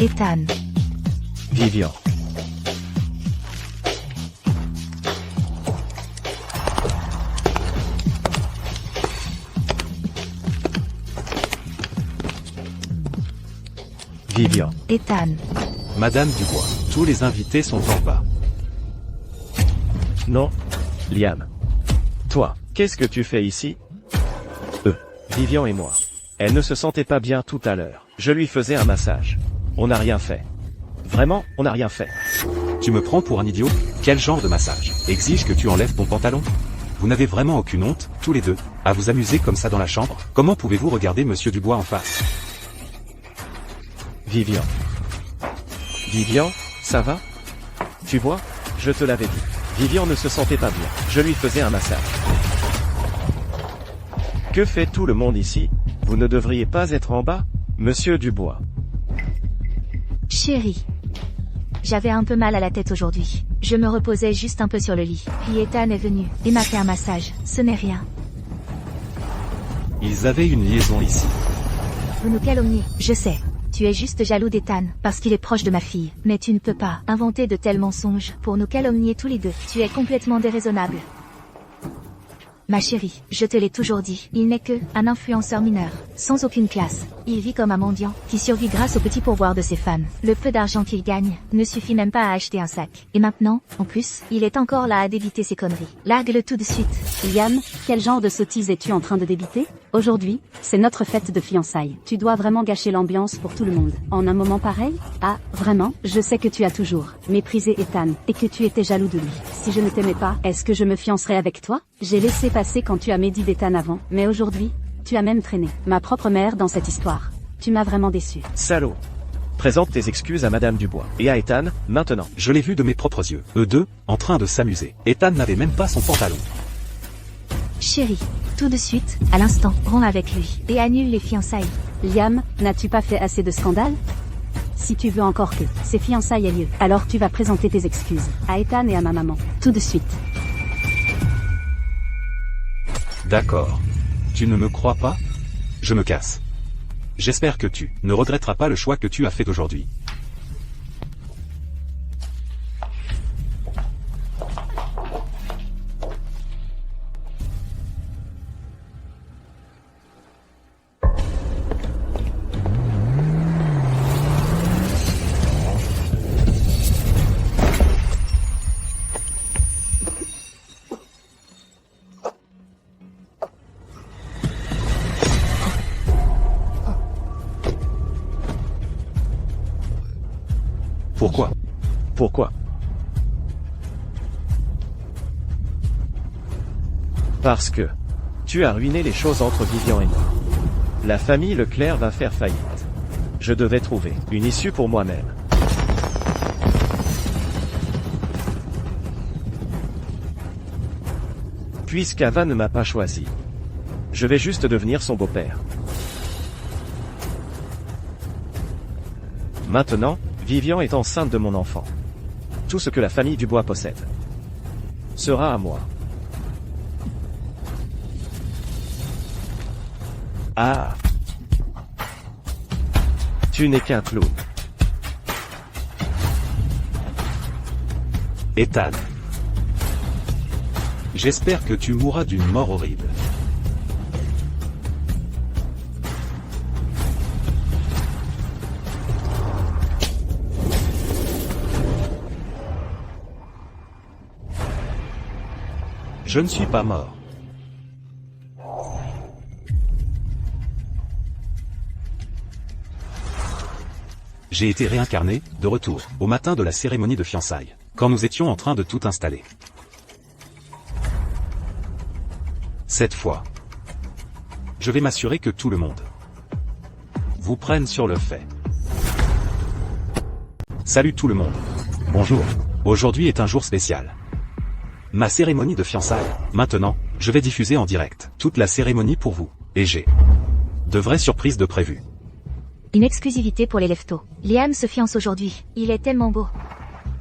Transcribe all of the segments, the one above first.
Ethan. Vivian. Vivian. Ethan. Madame Dubois, tous les invités sont en bas. Non. Liam. Toi, qu'est-ce que tu fais ici? Vivian et moi. Elle ne se sentait pas bien tout à l'heure. Je lui faisais un massage. On n'a rien fait. Vraiment, on n'a rien fait. Tu me prends pour un idiot? Quel genre de massage? Exige que tu enlèves ton pantalon? Vous n'avez vraiment aucune honte, tous les deux, à vous amuser comme ça dans la chambre? Comment pouvez-vous regarder Monsieur Dubois en face? Vivian. Vivian, ça va? Tu vois, je te l'avais dit. Vivian ne se sentait pas bien. Je lui faisais un massage. Que fait tout le monde ici? Vous ne devriez pas être en bas, Monsieur Dubois. Chérie. J'avais un peu mal à la tête aujourd'hui. Je me reposais juste un peu sur le lit. Puis Ethan est venu et m'a fait un massage. Ce n'est rien. Ils avaient une liaison ici. Vous nous calomniez. Je sais. Tu es juste jaloux d'Ethan, parce qu'il est proche de ma fille. Mais tu ne peux pas inventer de tels mensonges pour nous calomnier tous les deux. Tu es complètement déraisonnable. Ma chérie, je te l'ai toujours dit, il n'est que un influenceur mineur, sans aucune classe. Il vit comme un mendiant, qui survit grâce aux petits pourboires de ses fans. Le peu d'argent qu'il gagne ne suffit même pas à acheter un sac. Et maintenant, en plus, il est encore là à débiter ses conneries. Largue-le tout de suite. Liam, quel genre de sottise es-tu en train de débiter? Aujourd'hui, c'est notre fête de fiançailles. Tu dois vraiment gâcher l'ambiance pour tout le monde. En un moment pareil? Ah, vraiment? Je sais que tu as toujours méprisé Ethan, et que tu étais jaloux de lui. Si je ne t'aimais pas, est-ce que je me fiancerais avec toi? J'ai laissé passer quand tu as médit d'Ethan avant, mais aujourd'hui, tu as même traîné ma propre mère dans cette histoire. Tu m'as vraiment déçu. Salaud. Présente tes excuses à Madame Dubois. Et à Ethan, maintenant. Je l'ai vu de mes propres yeux. Eux deux, en train de s'amuser. Ethan n'avait même pas son pantalon. Chérie, tout de suite, à l'instant, romps avec lui, et annule les fiançailles. Liam, n'as-tu pas fait assez de scandale? Si tu veux encore que ces fiançailles aient lieu, alors tu vas présenter tes excuses à Ethan et à ma maman. Tout de suite. D'accord. Tu ne me crois pas? Je me casse. J'espère que tu ne regretteras pas le choix que tu as fait aujourd'hui. Pourquoi? Pourquoi? Parce que tu as ruiné les choses entre Vivian et moi. La famille Leclerc va faire faillite. Je devais trouver une issue pour moi-même. Puisqu'Ava ne m'a pas choisi, je vais juste devenir son beau-père. Maintenant, Vivian est enceinte de mon enfant. Tout ce que la famille Dubois possède sera à moi. Ah! Tu n'es qu'un clown. Ethan. J'espère que tu mourras d'une mort horrible. Je ne suis pas mort. J'ai été réincarné, de retour, au matin de la cérémonie de fiançailles, quand nous étions en train de tout installer. Cette fois, je vais m'assurer que tout le monde vous prenne sur le fait. Salut tout le monde. Bonjour. Aujourd'hui est un jour spécial. Ma cérémonie de fiançailles. Maintenant, je vais diffuser en direct toute la cérémonie pour vous. Et j'ai de vraies surprises de prévues. Une exclusivité pour les leftos. Liam se fiance aujourd'hui. Il est tellement beau.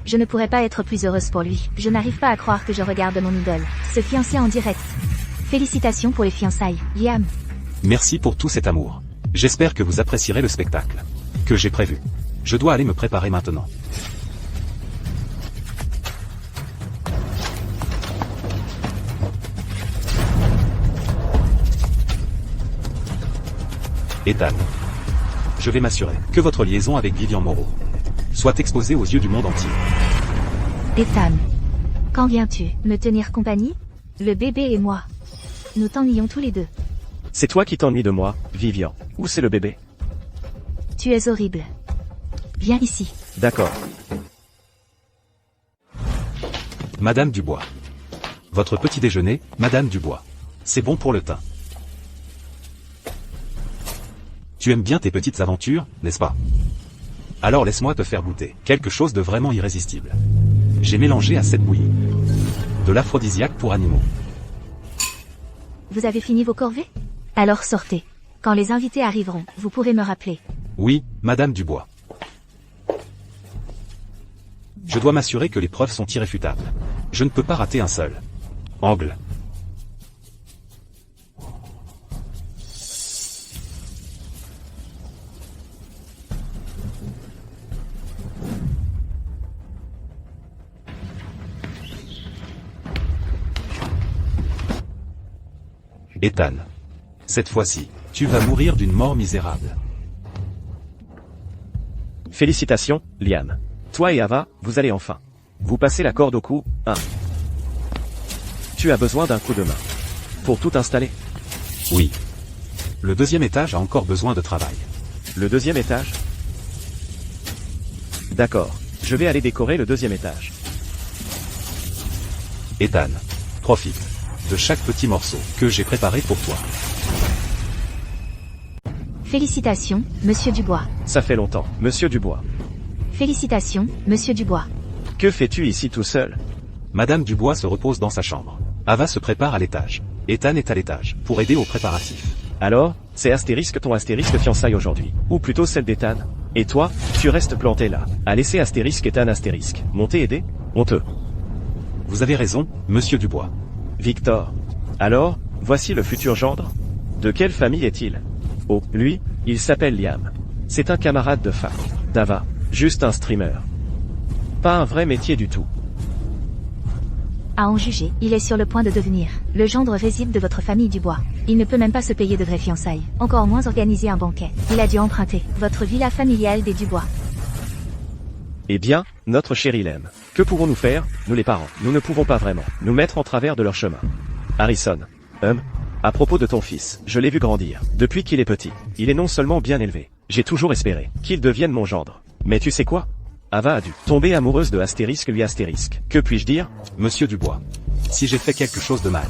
Je ne pourrais pas être plus heureuse pour lui. Je n'arrive pas à croire que je regarde mon idole se fiancer en direct. Félicitations pour les fiançailles, Liam. Merci pour tout cet amour. J'espère que vous apprécierez le spectacle que j'ai prévu. Je dois aller me préparer maintenant. Ethan. Je vais m'assurer que votre liaison avec Vivian Moreau soit exposée aux yeux du monde entier. Ethan. Quand viens-tu me tenir compagnie? Le bébé et moi. Nous t'ennuyions tous les deux. C'est toi qui t'ennuies de moi, Vivian. Ou c'est le bébé? Tu es horrible. Viens ici. D'accord. Madame Dubois. Votre petit déjeuner, Madame Dubois. C'est bon pour le teint. Tu aimes bien tes petites aventures, n'est-ce pas? Alors laisse-moi te faire goûter quelque chose de vraiment irrésistible. J'ai mélangé à cette bouillie de l'aphrodisiaque pour animaux. Vous avez fini vos corvées? Alors sortez. Quand les invités arriveront, vous pourrez me rappeler. Oui, Madame Dubois. Je dois m'assurer que les preuves sont irréfutables. Je ne peux pas rater un seul angle. Ethan. Cette fois-ci, tu vas mourir d'une mort misérable. Félicitations, Liam. Toi et Ava, vous allez enfin vous passer la corde au cou, hein. Tu as besoin d'un coup de main pour tout installer? Oui. Le deuxième étage a encore besoin de travail. Le deuxième étage? D'accord. Je vais aller décorer le deuxième étage. Ethan. Profite de chaque petit morceau que j'ai préparé pour toi. Félicitations, Monsieur Dubois. Ça fait longtemps, Monsieur Dubois. Félicitations, Monsieur Dubois. Que fais-tu ici tout seul? Madame Dubois se repose dans sa chambre. Ava se prépare à l'étage. Ethan est à l'étage pour aider aux préparatifs. Alors, c'est astérisque ton astérisque fiançailles aujourd'hui. Ou plutôt celle d'Ethan. Et toi, tu restes planté là, à laisser astérisque Ethan astérisque. Monter aider? Honteux. Vous avez raison, Monsieur Dubois. Victor. Alors, voici le futur gendre? De quelle famille est-il? Oh, lui, il s'appelle Liam. C'est un camarade de fac. d'Ava. Juste un streamer. Pas un vrai métier du tout. À en juger, il est sur le point de devenir le gendre risible de votre famille Dubois. Il ne peut même pas se payer de vraies fiançailles, encore moins organiser un banquet. Il a dû emprunter votre villa familiale des Dubois. Eh bien, notre chéri l'aime. Que pouvons-nous faire, nous les parents? Nous ne pouvons pas vraiment nous mettre en travers de leur chemin. Harrison. À propos de ton fils, je l'ai vu grandir. Depuis qu'il est petit, il est non seulement bien élevé. J'ai toujours espéré qu'il devienne mon gendre. Mais tu sais quoi? Ava a dû tomber amoureuse de astérisque lui astérisque. Que puis-je dire? Monsieur Dubois. Si j'ai fait quelque chose de mal,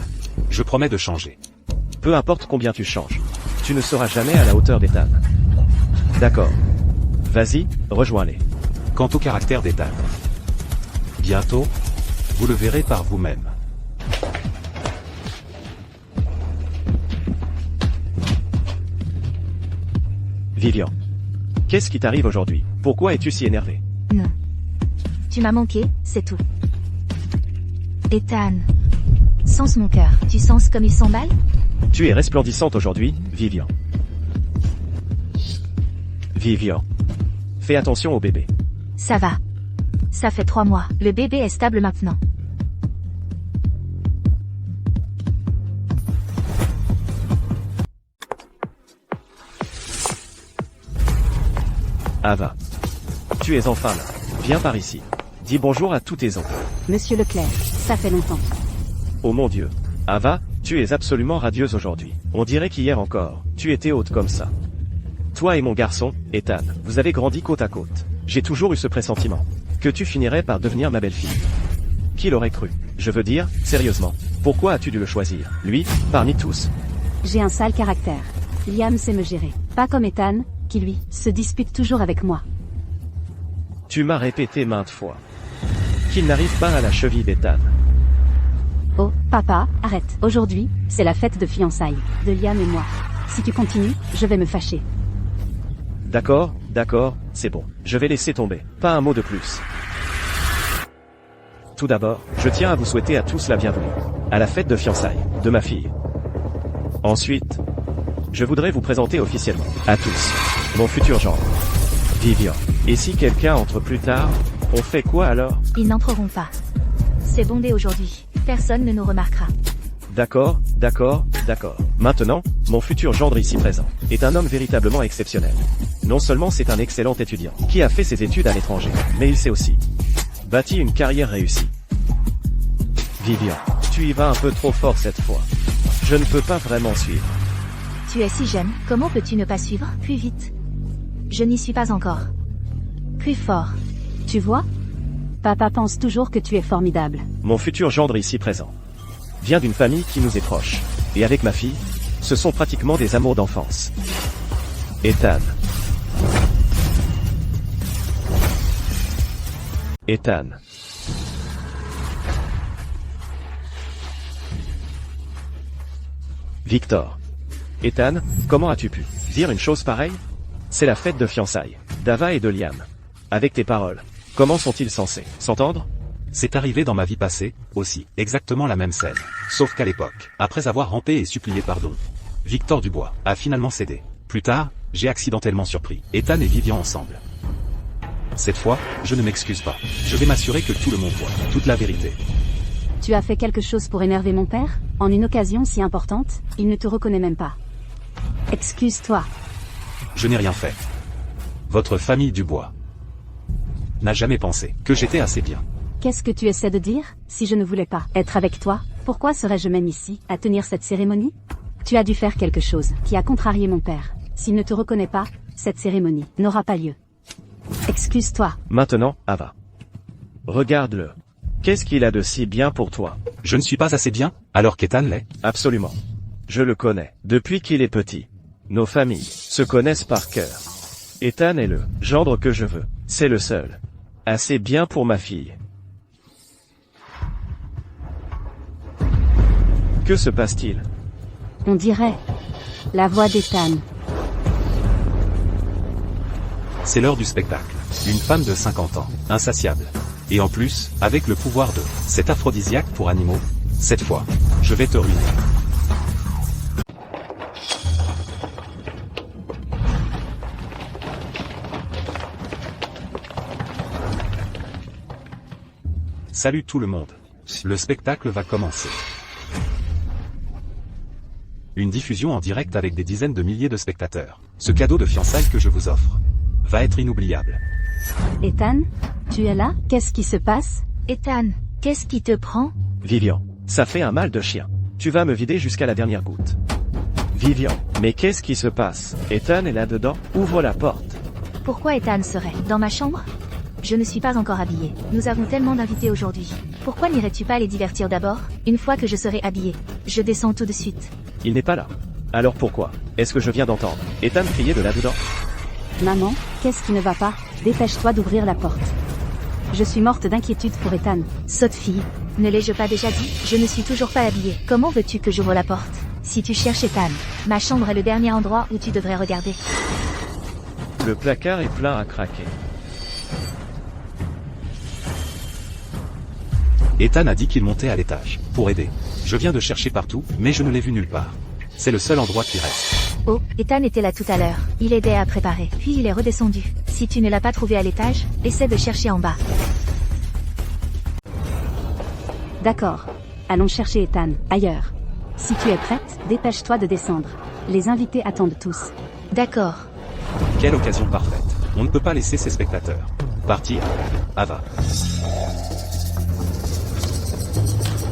je promets de changer. Peu importe combien tu changes, tu ne seras jamais à la hauteur d'Ethan. D'accord. Vas-y, rejoins-les. Quant au caractère d'Ethan, bientôt, vous le verrez par vous-même. Vivian. Qu'est-ce qui t'arrive aujourd'hui? Pourquoi es-tu si énervé? Non. Tu m'as manqué, c'est tout. Ethan. Sens mon cœur. Tu sens comme il s'emballe? Tu es resplendissante aujourd'hui, Vivian. Vivian. Fais attention au bébé. Ça va. Ça fait 3 mois. Le bébé est stable maintenant. Ava. Tu es enfin là. Viens par ici. Dis bonjour à tous tes oncles. Monsieur Leclerc, ça fait longtemps. Oh mon Dieu. Ava, tu es absolument radieuse aujourd'hui. On dirait qu'hier encore, tu étais haute comme ça. Toi et mon garçon, Ethan, vous avez grandi côte à côte. J'ai toujours eu ce pressentiment que tu finirais par devenir ma belle-fille. Qui l'aurait cru? Je veux dire, sérieusement, pourquoi as-tu dû le choisir, lui, parmi tous? J'ai un sale caractère. Liam sait me gérer. Pas comme Ethan, qui lui, se dispute toujours avec moi. Tu m'as répété maintes fois qu'il n'arrive pas à la cheville d'Ethan. Oh, papa, arrête. Aujourd'hui, c'est la fête de fiançailles, de Liam et moi. Si tu continues, je vais me fâcher. D'accord, c'est bon. Je vais laisser tomber. Pas un mot de plus. Tout d'abord, je tiens à vous souhaiter à tous la bienvenue à la fête de fiançailles de ma fille. Ensuite, je voudrais vous présenter officiellement à tous mon futur gendre. Vivian. Et si quelqu'un entre plus tard, on fait quoi alors? Ils n'entreront pas. C'est bondé aujourd'hui. Personne ne nous remarquera. D'accord, d'accord, d'accord. Maintenant, mon futur gendre ici présent est un homme véritablement exceptionnel. Non seulement c'est un excellent étudiant, qui a fait ses études à l'étranger, mais il sait aussi bâti une carrière réussie. Vivian, tu y vas un peu trop fort cette fois. Je ne peux pas vraiment suivre. Tu es si jeune, comment peux-tu ne pas suivre plus vite? Je n'y suis pas encore. Plus fort. Tu vois? Papa pense toujours que tu es formidable. Mon futur gendre ici présent vient d'une famille qui nous est proche. Et avec ma fille, ce sont pratiquement des amours d'enfance. Ethan. Ethan. Victor. Ethan, comment as-tu pu dire une chose pareille? C'est la fête de fiançailles d'Ava et de Liam. Avec tes paroles, comment sont-ils censés s'entendre? C'est arrivé dans ma vie passée, aussi, exactement la même scène. Sauf qu'à l'époque, après avoir rampé et supplié pardon, Victor Dubois a finalement cédé. Plus tard, j'ai accidentellement surpris Ethan et Vivian ensemble. Cette fois, je ne m'excuse pas. Je vais m'assurer que tout le monde voit toute la vérité. Tu as fait quelque chose pour énerver mon père? En une occasion si importante, il ne te reconnaît même pas. Excuse-toi. Je n'ai rien fait. Votre famille Dubois n'a jamais pensé que j'étais assez bien. Qu'est-ce que tu essaies de dire? Si je ne voulais pas être avec toi, pourquoi serais-je même ici, à tenir cette cérémonie? Tu as dû faire quelque chose qui a contrarié mon père. S'il ne te reconnaît pas, cette cérémonie n'aura pas lieu. Excuse-toi. Maintenant, Ava. Regarde-le. Qu'est-ce qu'il a de si bien pour toi? Je ne suis pas assez bien, alors qu'Ethan l'est? Absolument. Je le connais. Depuis qu'il est petit. Nos familles se connaissent par cœur. Ethan est le gendre que je veux. C'est le seul. Assez bien pour ma fille. Que se passe-t-il? On dirait la voix d'Ethan. C'est l'heure du spectacle. Une femme de 50 ans, insatiable. Et en plus, avec le pouvoir de cet aphrodisiaque pour animaux, cette fois, je vais te ruiner. Salut tout le monde. Le spectacle va commencer. Une diffusion en direct avec des dizaines de milliers de spectateurs. Ce cadeau de fiançailles que je vous offre va être inoubliable. Ethan, tu es là? Qu'est-ce qui se passe? Ethan, qu'est-ce qui te prend? Vivian, ça fait un mal de chien. Tu vas me vider jusqu'à la dernière goutte. Vivian, mais qu'est-ce qui se passe? Ethan est là-dedans? Ouvre la porte. Pourquoi Ethan serait dans ma chambre? Je ne suis pas encore habillée. Nous avons tellement d'invités aujourd'hui. Pourquoi n'irais-tu pas les divertir d'abord? Une fois que je serai habillée, je descends tout de suite. Il n'est pas là. Alors pourquoi est-ce que je viens d'entendre Ethan crier de là-dedans? Maman, qu'est-ce qui ne va pas? Dépêche-toi d'ouvrir la porte. Je suis morte d'inquiétude pour Ethan. Sotte fille, ne l'ai-je pas déjà dit? Je ne suis toujours pas habillée. Comment veux-tu que j'ouvre la porte? Si tu cherches Ethan, ma chambre est le dernier endroit où tu devrais regarder. Le placard est plein à craquer. Ethan a dit qu'il montait à l'étage, pour aider. Je viens de chercher partout, mais je ne l'ai vu nulle part. C'est le seul endroit qui reste. Oh, Ethan était là tout à l'heure. Il aidait à préparer, puis il est redescendu. Si tu ne l'as pas trouvé à l'étage, essaie de chercher en bas. D'accord. Allons chercher Ethan, ailleurs. Si tu es prête, dépêche-toi de descendre. Les invités attendent tous. D'accord. Quelle occasion parfaite. On ne peut pas laisser ces spectateurs partir. Ava.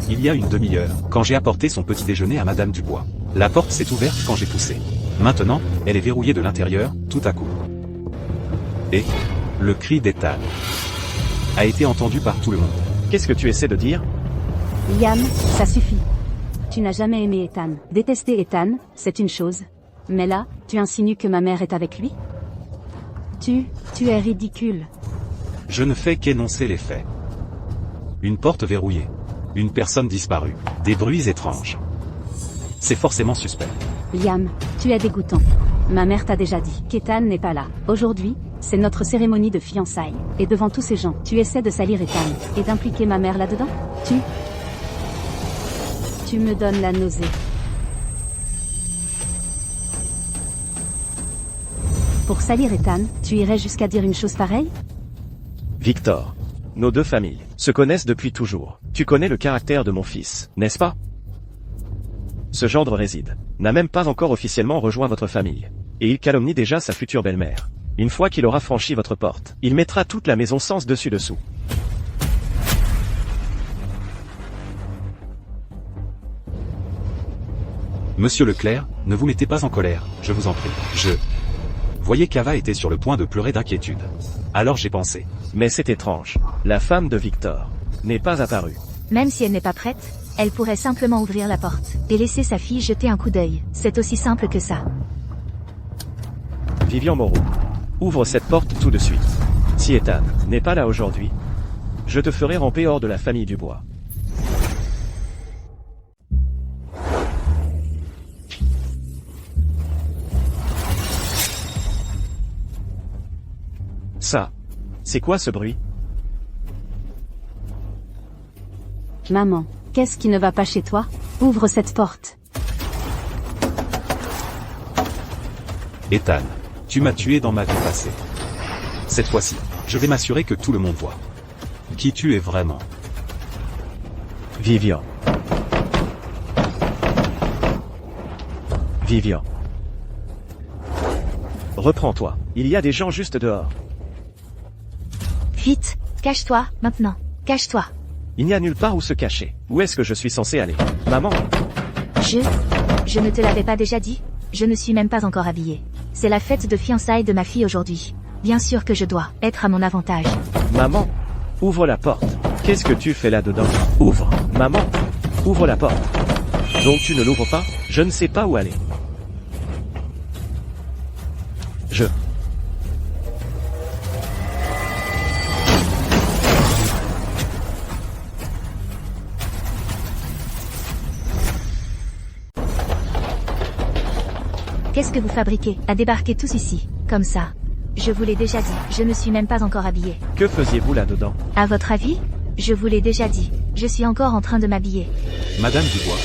Il y a une demi-heure, quand j'ai apporté son petit déjeuner à Madame Dubois. La porte s'est ouverte quand j'ai poussé. Maintenant, elle est verrouillée de l'intérieur, tout à coup. Et le cri d'Ethan a été entendu par tout le monde. Qu'est-ce que tu essaies de dire? Liam, ça suffit. Tu n'as jamais aimé Ethan. Détester Ethan, c'est une chose. Mais là, tu insinues que ma mère est avec lui? Tu es ridicule. Je ne fais qu'énoncer les faits. Une porte verrouillée. Une personne disparue. Des bruits étranges. C'est forcément suspect. Liam, tu es dégoûtant. Ma mère t'a déjà dit qu'Ethan n'est pas là. Aujourd'hui, c'est notre cérémonie de fiançailles. Et devant tous ces gens, tu essaies de salir Ethan et d'impliquer ma mère là-dedans? Tu me donnes la nausée. Pour salir Ethan, tu irais jusqu'à dire une chose pareille? Victor. Nos deux familles se connaissent depuis toujours. Tu connais le caractère de mon fils, n'est-ce pas? Ce gendre réside. N'a même pas encore officiellement rejoint votre famille. Et il calomnie déjà sa future belle-mère. Une fois qu'il aura franchi votre porte, il mettra toute la maison sens dessus dessous. Monsieur Leclerc, ne vous mettez pas en colère, je vous en prie. Je voyais qu'Ava était sur le point de pleurer d'inquiétude. Alors j'ai pensé. Mais c'est étrange. La femme de Victor n'est pas apparue. Même si elle n'est pas prête, elle pourrait simplement ouvrir la porte et laisser sa fille jeter un coup d'œil. C'est aussi simple que ça. Vivian Moreau. Ouvre cette porte tout de suite. Si Ethan n'est pas là aujourd'hui, je te ferai ramper hors de la famille Dubois. Ça, c'est quoi ce bruit? Maman, qu'est-ce qui ne va pas chez toi? Ouvre cette porte. Ethan, tu m'as tué dans ma vie passée. Cette fois-ci, je vais m'assurer que tout le monde voit qui tu es vraiment. Vivian. Vivian. Reprends-toi. Il y a des gens juste dehors. Vite, cache-toi, maintenant. Cache-toi. Il n'y a nulle part où se cacher. Où est-ce que je suis censé aller? Maman? Je ne te l'avais pas déjà dit? Je ne suis même pas encore habillée. C'est la fête de fiançailles de ma fille aujourd'hui. Bien sûr que je dois être à mon avantage. Maman? Ouvre la porte. Qu'est-ce que tu fais là-dedans? Ouvre. Maman? Ouvre la porte. Donc tu ne l'ouvres pas? Je ne sais pas où aller. Qu'est-ce que vous fabriquez à débarquer tous ici, comme ça? Je vous l'ai déjà dit, je ne suis même pas encore habillée. Que faisiez-vous là-dedans? À votre avis? Je vous l'ai déjà dit, je suis encore en train de m'habiller. Madame Dubois,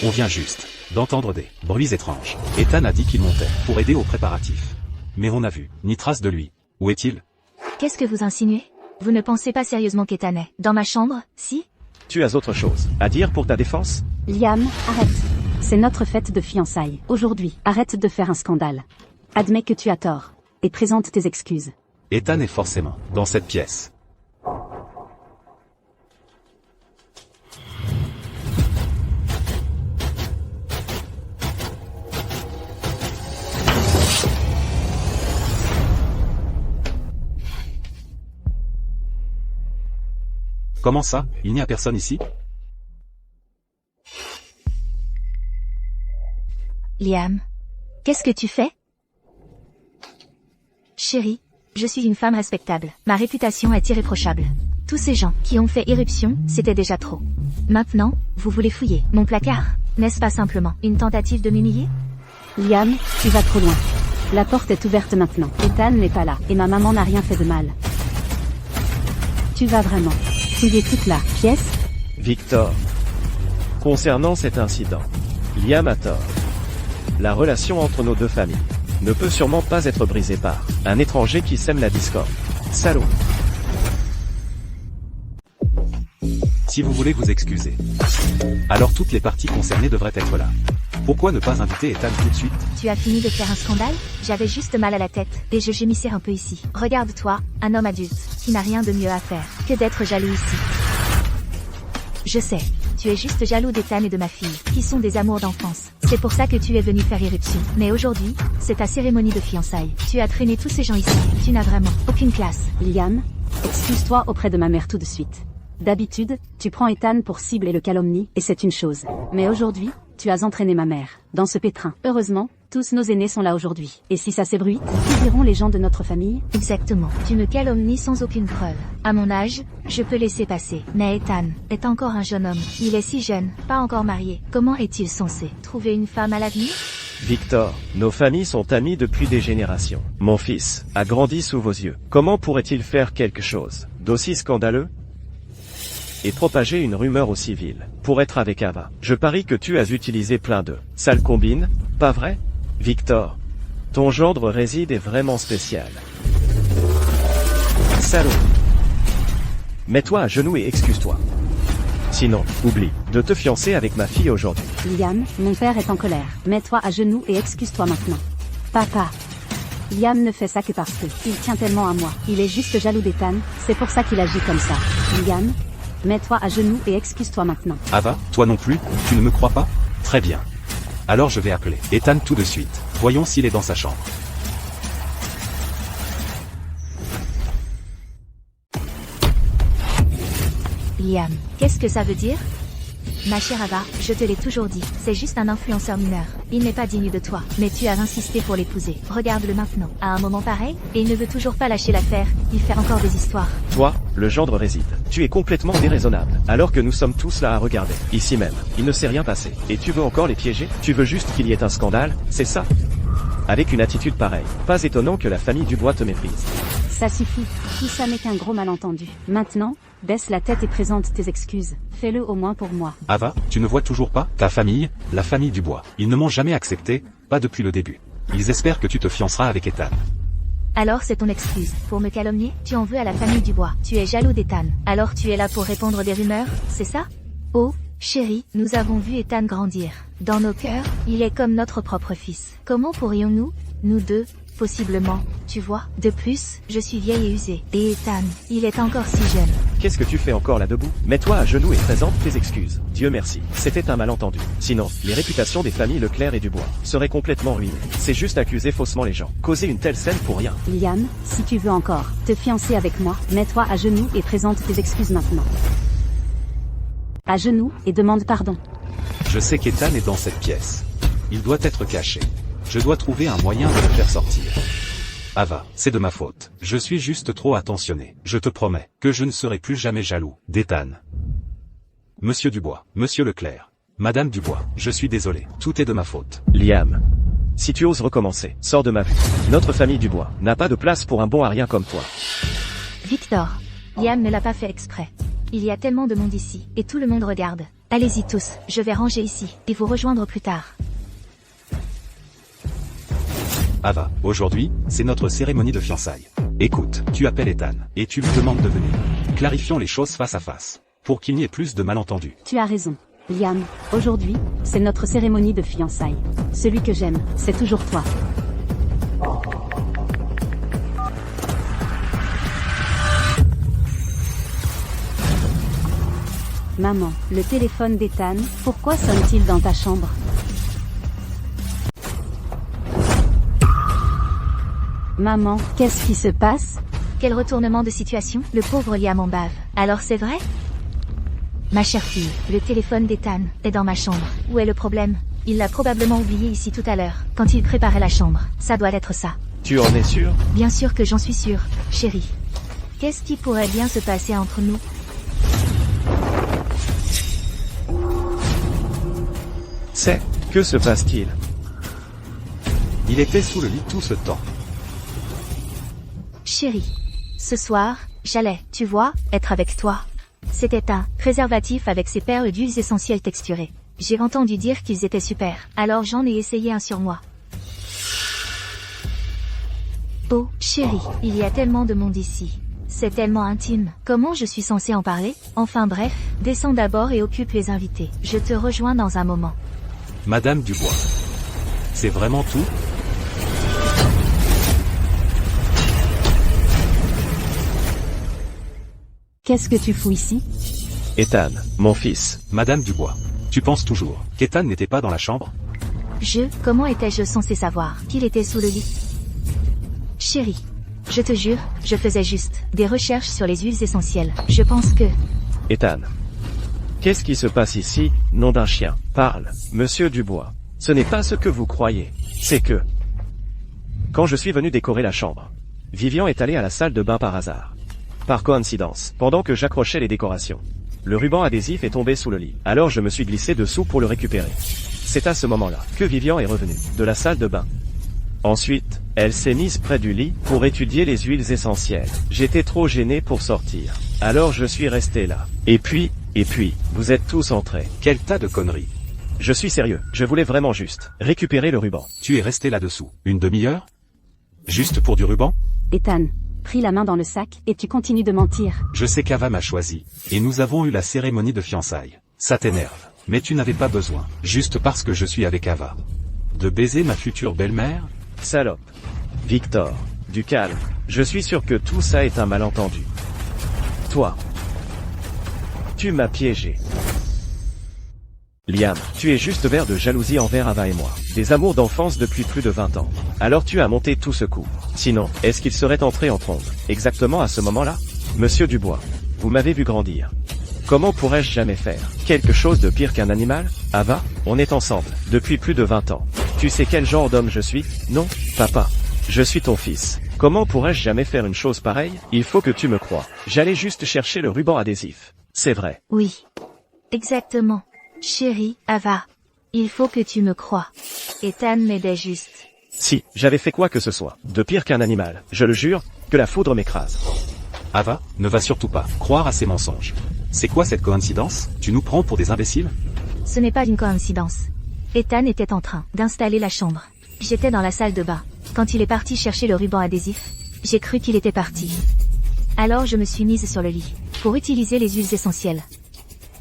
on vient juste d'entendre des bruits étranges. Ethan a dit qu'il montait pour aider aux préparatifs. Mais on n'a vu ni trace de lui. Où est-il? Qu'est-ce que vous insinuez? Vous ne pensez pas sérieusement qu'Ethan est dans ma chambre, si? Tu as autre chose à dire pour ta défense? Liam, arrête. C'est notre fête de fiançailles. Aujourd'hui, arrête de faire un scandale. Admets que tu as tort. Et présente tes excuses. Ethan est forcément dans cette pièce. Comment ça? Il n'y a personne ici? Liam, qu'est-ce que tu fais? Chérie, je suis une femme respectable. Ma réputation est irréprochable. Tous ces gens qui ont fait irruption, c'était déjà trop. Maintenant, vous voulez fouiller mon placard? N'est-ce pas simplement une tentative de m'humilier? Liam, tu vas trop loin. La porte est ouverte maintenant. Ethan n'est pas là, et ma maman n'a rien fait de mal. Tu vas vraiment fouiller toute la pièce? Victor. Concernant cet incident, Liam a tort. La relation entre nos deux familles ne peut sûrement pas être brisée par un étranger qui sème la discorde. Salaud. Si vous voulez vous excuser, alors toutes les parties concernées devraient être là. Pourquoi ne pas inviter Ethan tout de suite? Tu as fini de faire un scandale? J'avais juste mal à la tête, et je gémissais un peu ici. Regarde-toi, un homme adulte, qui n'a rien de mieux à faire que d'être jaloux ici. Je sais, tu es juste jaloux d'Ethan et de ma fille, qui sont des amours d'enfance. C'est pour ça que tu es venu faire irruption. Mais aujourd'hui, c'est ta cérémonie de fiançailles. Tu as traîné tous ces gens ici. Tu n'as vraiment aucune classe. Liam, excuse-toi auprès de ma mère tout de suite. D'habitude, tu prends Ethan pour cible et le calomnie, et c'est une chose. Mais aujourd'hui, tu as entraîné ma mère dans ce pétrin. Heureusement, tous nos aînés sont là aujourd'hui. Et si ça s'ébruite, que diront les gens de notre famille? Exactement. Tu me calomnies sans aucune preuve. À mon âge, je peux laisser passer. Mais Ethan est encore un jeune homme. Il est si jeune, pas encore marié. Comment est-il censé trouver une femme à l'avenir? Victor, nos familles sont amies depuis des générations. Mon fils a grandi sous vos yeux. Comment pourrait-il faire quelque chose d'aussi scandaleux et propager une rumeur aussi vile pour être avec Ava? Je parie que tu as utilisé plein de sales combines, pas vrai? Victor, Ton gendre réside est vraiment spécial. Salaud. Mets-toi à genoux et excuse-toi. Sinon, oublie de te fiancer avec ma fille aujourd'hui. Liam, mon père est en colère. Mets-toi à genoux et excuse-toi maintenant. Papa. Liam ne fait ça que parce que il tient tellement à moi. Il est juste jaloux d'Ethan, c'est pour ça qu'il agit comme ça. Liam, mets-toi à genoux et excuse-toi maintenant. Ava, toi non plus, tu ne me crois pas? Très bien. Alors je vais appeler Ethan tout de suite. Voyons s'il est dans sa chambre. Liam, qu'est-ce que ça veut dire? Ma chère Ava, je te l'ai toujours dit, c'est juste un influenceur mineur. Il n'est pas digne de toi, mais tu as insisté pour l'épouser. Regarde-le maintenant. À un moment pareil, et il ne veut toujours pas lâcher l'affaire, il fait encore des histoires. Toi, le gendre réside. Tu es complètement déraisonnable. Alors que nous sommes tous là à regarder. Ici même. Il ne s'est rien passé. Et tu veux encore les piéger? Tu veux juste qu'il y ait un scandale, c'est ça? Avec une attitude pareille, pas étonnant que la famille Dubois te méprise. Ça suffit, tout ça n'est qu'un gros malentendu. Maintenant, baisse la tête et présente tes excuses. Fais-le au moins pour moi. Ava, tu ne vois toujours pas ta famille, la famille Dubois. Ils ne m'ont jamais accepté, pas depuis le début. Ils espèrent que tu te fianceras avec Ethan. Alors c'est ton excuse. Pour me calomnier, tu en veux à la famille Dubois. Tu es jaloux d'Ethan. Alors tu es là pour répandre des rumeurs, c'est ça? Oh, chérie, nous avons vu Ethan grandir. Dans nos cœurs, il est comme notre propre fils. Comment pourrions-nous, nous deux, possiblement, tu vois? De plus, je suis vieille et usée. Et Ethan, il est encore si jeune. Qu'est-ce que tu fais encore là debout? Mets-toi à genoux et présente tes excuses. Dieu merci. C'était un malentendu. Sinon, les réputations des familles Leclerc et Dubois seraient complètement ruinées. C'est juste accuser faussement les gens. Causer une telle scène pour rien. Liam, si tu veux encore te fiancer avec moi, mets-toi à genoux et présente tes excuses maintenant. À genoux et demande pardon. Je sais qu'Ethan est dans cette pièce. Il doit être caché. Je dois trouver un moyen de le faire sortir. Ava, c'est de ma faute. Je suis juste trop attentionné. Je te promets que je ne serai plus jamais jaloux d'Ethan. Monsieur Dubois, Monsieur Leclerc, Madame Dubois, je suis désolé. Tout est de ma faute. Liam. Si tu oses recommencer, sors de ma vue. Notre famille Dubois n'a pas de place pour un bon à rien comme toi. Victor. Liam ne l'a pas fait exprès. Il y a tellement de monde ici, et tout le monde regarde. Allez-y tous, je vais ranger ici, et vous rejoindre plus tard. Ava, aujourd'hui, c'est notre cérémonie de fiançailles. Écoute, tu appelles Ethan, et tu lui demandes de venir. Clarifions les choses face à face, pour qu'il n'y ait plus de malentendus. Tu as raison. Liam, aujourd'hui, c'est notre cérémonie de fiançailles. Celui que j'aime, c'est toujours toi. Maman, le téléphone d'Ethan, pourquoi sonne-t-il dans ta chambre? Maman, qu'est-ce qui se passe? Quel retournement de situation? Le pauvre Liam en bave. Alors c'est vrai? Ma chère fille, le téléphone d'Ethan est dans ma chambre. Où est le problème? Il l'a probablement oublié ici tout à l'heure, quand il préparait la chambre. Ça doit être ça. Tu en es sûr? Bien sûr que j'en suis sûre, chérie. Qu'est-ce qui pourrait bien se passer entre nous? C'est, que se passe-t-il? Il était sous le lit tout ce temps. Chérie, ce soir, j'allais, tu vois, être avec toi. C'était un préservatif avec ses perles d'huiles essentielles texturées. J'ai entendu dire qu'ils étaient super, alors j'en ai essayé un sur moi. Oh, chérie, il y a tellement de monde ici. C'est tellement intime. Comment je suis censée en parler? Enfin bref, descends d'abord et occupe les invités. Je te rejoins dans un moment. Madame Dubois. C'est vraiment tout? Qu'est-ce que tu fous ici? Ethan, mon fils. Madame Dubois. Tu penses toujours qu'Ethan n'était pas dans la chambre? Comment étais-je censé savoir qu'il était sous le lit? Chérie, je te jure, je faisais juste des recherches sur les huiles essentielles. Je pense que... Ethan. Qu'est-ce qui se passe ici, nom d'un chien? Parle, Monsieur Dubois. Ce n'est pas ce que vous croyez. C'est que... Quand je suis venu décorer la chambre, Vivian est allé à la salle de bain par hasard. Par coïncidence, pendant que j'accrochais les décorations, le ruban adhésif est tombé sous le lit. Alors je me suis glissé dessous pour le récupérer. C'est à ce moment-là que Vivian est revenue de la salle de bain. Ensuite, elle s'est mise près du lit pour étudier les huiles essentielles. J'étais trop gêné pour sortir. Alors je suis resté là. Et puis, vous êtes tous entrés. Quel tas de conneries. Je suis sérieux, je voulais vraiment juste récupérer le ruban. Tu es resté là-dessous. Une demi-heure? Juste pour du ruban? Ethan, pris la main dans le sac, et tu continues de mentir. Je sais qu'Ava m'a choisi. Et nous avons eu la cérémonie de fiançailles. Ça t'énerve. Mais tu n'avais pas besoin, juste parce que je suis avec Ava, de baiser ma future belle-mère? Salope. Victor, du calme. Je suis sûr que tout ça est un malentendu. Toi. Tu m'as piégé. Liam, tu es juste vert de jalousie envers Ava et moi. Des amours d'enfance depuis plus de 20 ans. Alors tu as monté tout ce coup. Sinon, est-ce qu'il serait entré en trombe exactement à ce moment-là? Monsieur Dubois, vous m'avez vu grandir. Comment pourrais-je jamais faire quelque chose de pire qu'un animal? Ava, on est ensemble depuis plus de 20 ans. Tu sais quel genre d'homme je suis? Non, papa. Je suis ton fils. Comment pourrais-je jamais faire une chose pareille? Il faut que tu me crois. J'allais juste chercher le ruban adhésif. C'est vrai. Oui. Exactement. Chérie, Ava. Il faut que tu me crois. Ethan m'aidait juste. Si, j'avais fait quoi que ce soit, de pire qu'un animal, je le jure, que la foudre m'écrase. Ava, ne va surtout pas croire à ces mensonges. C'est quoi cette coïncidence? Tu nous prends pour des imbéciles? Ce n'est pas une coïncidence. Ethan était en train d'installer la chambre. J'étais dans la salle de bain. Quand il est parti chercher le ruban adhésif, j'ai cru qu'il était parti. Alors je me suis mise sur le lit, pour utiliser les huiles essentielles.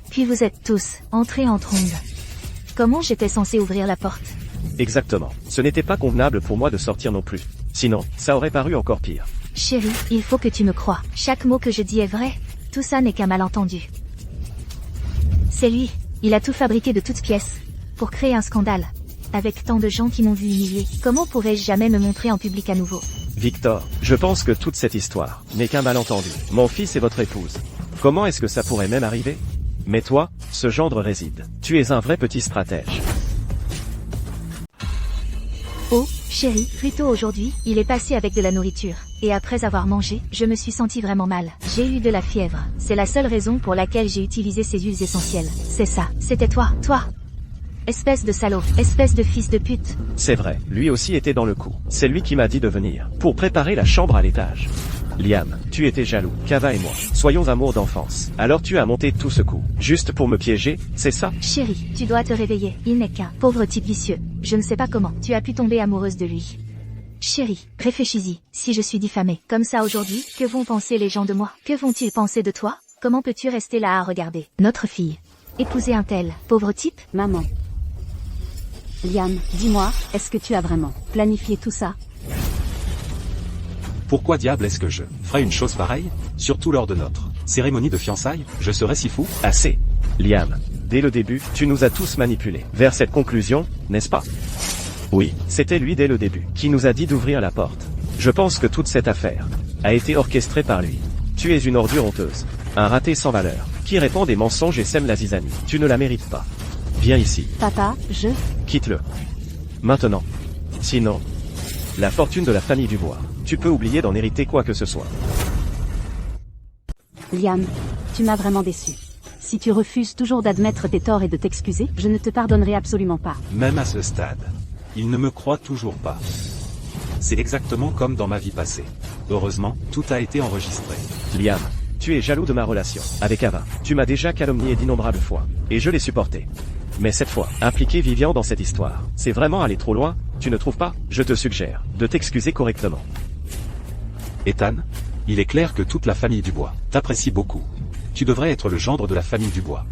Puis vous êtes tous entrés en trombe. Comment j'étais censée ouvrir la porte? Exactement. Ce n'était pas convenable pour moi de sortir non plus. Sinon, ça aurait paru encore pire. Chérie, il faut que tu me crois. Chaque mot que je dis est vrai. Tout ça n'est qu'un malentendu. C'est lui. Il a tout fabriqué de toutes pièces. Pour créer un scandale. Avec tant de gens qui m'ont vu humilier, comment pourrais-je jamais me montrer en public à nouveau? Victor, je pense que toute cette histoire n'est qu'un malentendu. Mon fils est votre épouse. Comment est-ce que ça pourrait même arriver? Mais toi, ce gendre réside. Tu es un vrai petit stratège. Oh, chérie, plus tôt aujourd'hui, il est passé avec de la nourriture. Et après avoir mangé, je me suis senti vraiment mal. J'ai eu de la fièvre. C'est la seule raison pour laquelle j'ai utilisé ces huiles essentielles. C'est ça. C'était toi. Espèce de salaud. Espèce de fils de pute. C'est vrai, lui aussi était dans le coup. C'est lui qui m'a dit de venir, pour préparer la chambre à l'étage. Liam, tu étais jaloux, Kava et moi. Soyons amours d'enfance. Alors tu as monté tout ce coup, juste pour me piéger, c'est ça? Chérie, tu dois te réveiller. Il n'est qu'un pauvre type vicieux. Je ne sais pas comment tu as pu tomber amoureuse de lui. Chérie, réfléchis-y. Si je suis diffamée, comme ça aujourd'hui, que vont penser les gens de moi? Que vont-ils penser de toi? Comment peux-tu rester là à regarder notre fille épouser un tel pauvre type? Maman. Liam, dis-moi, est-ce que tu as vraiment planifié tout ça? Pourquoi diable est-ce que je ferais une chose pareille? Surtout lors de notre cérémonie de fiançailles, je serais si fou? Assez. Liam, dès le début, tu nous as tous manipulés vers cette conclusion, n'est-ce pas? Oui, c'était lui dès le début, qui nous a dit d'ouvrir la porte. Je pense que toute cette affaire a été orchestrée par lui. Tu es une ordure honteuse, un raté sans valeur, qui répand des mensonges et sème la zizanie. Tu ne la mérites pas. Viens ici. Papa, je... Quitte-le. Maintenant. Sinon, la fortune de la famille Dubois, tu peux oublier d'en hériter quoi que ce soit. Liam, tu m'as vraiment déçu. Si tu refuses toujours d'admettre tes torts et de t'excuser, je ne te pardonnerai absolument pas. Même à ce stade, il ne me croit toujours pas. C'est exactement comme dans ma vie passée. Heureusement, tout a été enregistré. Liam, tu es jaloux de ma relation avec Ava. Tu m'as déjà calomnié d'innombrables fois, et je l'ai supporté. Mais cette fois, impliquer Vivian dans cette histoire, c'est vraiment aller trop loin, tu ne trouves pas? Je te suggère de t'excuser correctement. Ethan, il est clair que toute la famille Dubois t'apprécie beaucoup. Tu devrais être le gendre de la famille Dubois.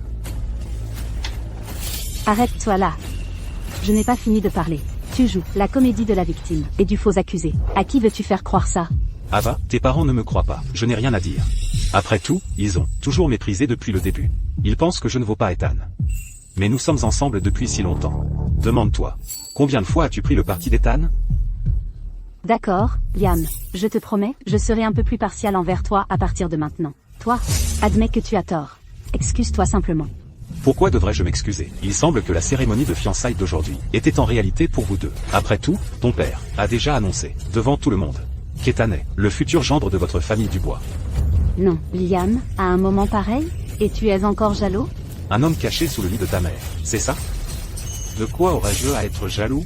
Arrête-toi là. Je n'ai pas fini de parler. Tu joues la comédie de la victime et du faux accusé. À qui veux-tu faire croire ça? Ava, tes parents ne me croient pas. Je n'ai rien à dire. Après tout, ils ont toujours méprisé depuis le début. Ils pensent que je ne vaux pas Ethan. Mais nous sommes ensemble depuis si longtemps. Demande-toi, combien de fois as-tu pris le parti d'Ethan? D'accord, Liam. Je te promets, je serai un peu plus partial envers toi à partir de maintenant. Toi, admets que tu as tort. Excuse-toi simplement. Pourquoi devrais-je m'excuser? Il semble que la cérémonie de fiançailles d'aujourd'hui était en réalité pour vous deux. Après tout, ton père a déjà annoncé, devant tout le monde, qu'Ethan est le futur gendre de votre famille Dubois. Non, Liam, à un moment pareil? Et tu es encore jaloux? Un homme caché sous le lit de ta mère, c'est ça? De quoi aurais-je à être jaloux?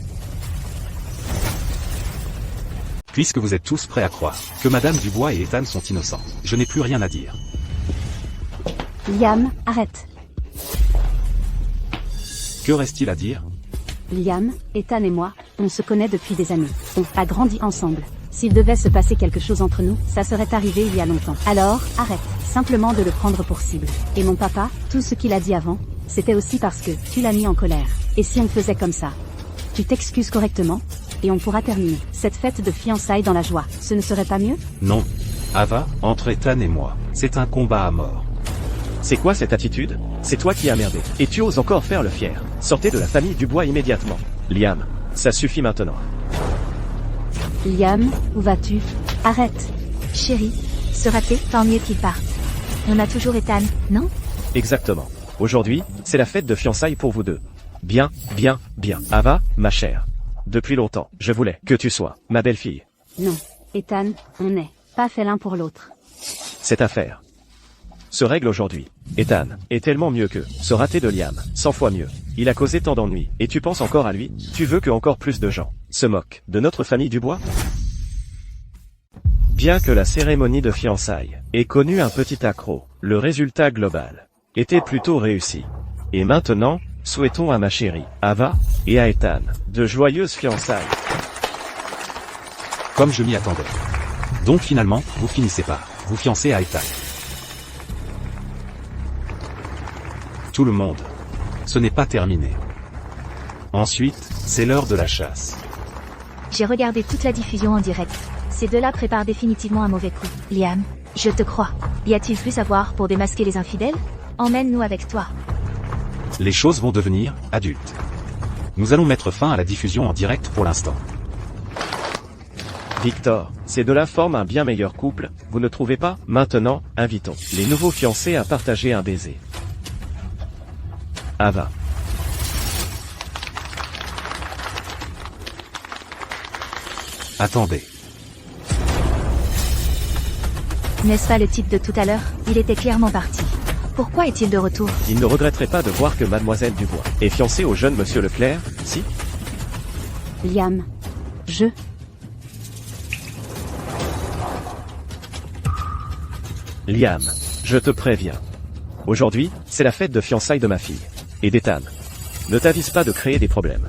Puisque vous êtes tous prêts à croire que Madame Dubois et Ethan sont innocents, je n'ai plus rien à dire. Liam, arrête. Que reste-t-il à dire? Liam, Ethan et moi, on se connaît depuis des années. On a grandi ensemble. S'il devait se passer quelque chose entre nous, ça serait arrivé il y a longtemps. Alors, arrête, simplement de le prendre pour cible. Et mon papa, tout ce qu'il a dit avant, c'était aussi parce que tu l'as mis en colère. Et si on faisait comme ça? Tu t'excuses correctement, et on pourra terminer cette fête de fiançailles dans la joie. Ce ne serait pas mieux? Non. Ava, entre Ethan et moi, c'est un combat à mort. C'est quoi cette attitude? C'est toi qui as merdé. Et tu oses encore faire le fier. Sortez de la famille Dubois immédiatement. Liam, ça suffit maintenant. Liam, où vas-tu? Arrête. Chérie, se rater, tant mieux qu'il parte. On a toujours Ethan, non? Exactement. Aujourd'hui, c'est la fête de fiançailles pour vous deux. Bien, bien, bien. Ava, ma chère. Depuis longtemps, je voulais que tu sois ma belle-fille. Non. Ethan, on n'est pas fait l'un pour l'autre. Cette affaire se règle aujourd'hui. Ethan est tellement mieux que se rater de Liam, 100 fois mieux. Il a causé tant d'ennuis, et tu penses encore à lui? Tu veux que encore plus de gens se moquent de notre famille Dubois? Bien que la cérémonie de fiançailles ait connu un petit accroc, le résultat global était plutôt réussi. Et maintenant, souhaitons à ma chérie, Ava, et à Ethan, de joyeuses fiançailles. Comme je m'y attendais. Donc finalement, vous finissez par vous fiancer à Ethan. Tout le monde. Ce n'est pas terminé. Ensuite, c'est l'heure de la chasse. J'ai regardé toute la diffusion en direct. Ces deux-là préparent définitivement un mauvais coup. Liam, je te crois. Y a-t-il plus à voir pour démasquer les infidèles? Emmène-nous avec toi. Les choses vont devenir adultes. Nous allons mettre fin à la diffusion en direct pour l'instant. Victor, ces deux-là forment un bien meilleur couple, vous ne trouvez pas? Maintenant, invitons les nouveaux fiancés à partager un baiser. Ava. Attendez. N'est-ce pas le type de tout à l'heure? Il était clairement parti. Pourquoi est-il de retour? Il ne regretterait pas de voir que Mademoiselle Dubois est fiancée au jeune Monsieur Leclerc, si? Liam. Liam, je te préviens. Aujourd'hui, c'est la fête de fiançailles de ma fille. Et d'Ethan. Ne t'avise pas de créer des problèmes.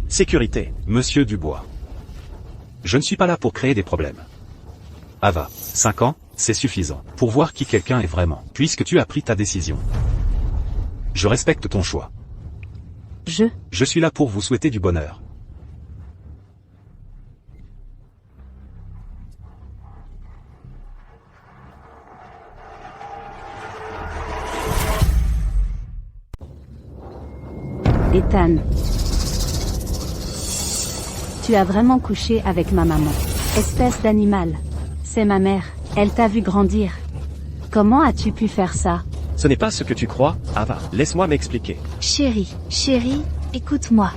Sécurité. Monsieur Dubois. Je ne suis pas là pour créer des problèmes. Ava, 5 ans, c'est suffisant pour voir qui quelqu'un est vraiment, puisque tu as pris ta décision. Je respecte ton choix. Je suis là pour vous souhaiter du bonheur. Ethan. Tu as vraiment couché avec ma maman. Espèce d'animal. C'est ma mère. Elle t'a vu grandir. Comment as-tu pu faire ça? Ce n'est pas ce que tu crois, Ava. Laisse-moi m'expliquer. Chérie, écoute-moi.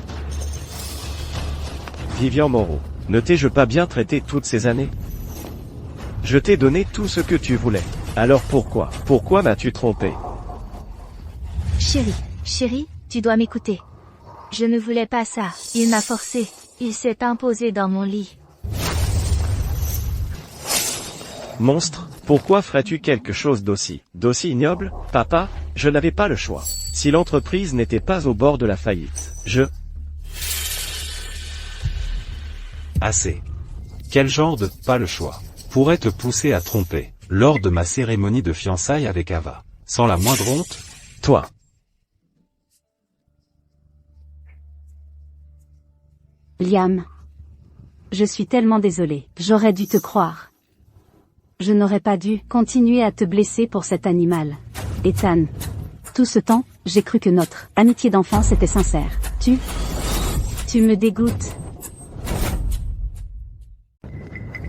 Vivian Moreau, ne t'ai-je pas bien traité toutes ces années? Je t'ai donné tout ce que tu voulais. Alors pourquoi m'as-tu trompé? Chérie, tu dois m'écouter. Je ne voulais pas ça. Il m'a forcé. Il s'est imposé dans mon lit. Monstre, pourquoi ferais-tu quelque chose d'aussi ignoble? Papa, je n'avais pas le choix. Si l'entreprise n'était pas au bord de la faillite, Assez. Quel genre de « pas le choix » pourrait te pousser à tromper, lors de ma cérémonie de fiançailles avec Ava, sans la moindre honte? Toi. Liam. Je suis tellement désolée. J'aurais dû te croire. Je n'aurais pas dû continuer à te blesser pour cet animal. Ethan. Tout ce temps, j'ai cru que notre amitié d'enfance était sincère. Tu me dégoûtes.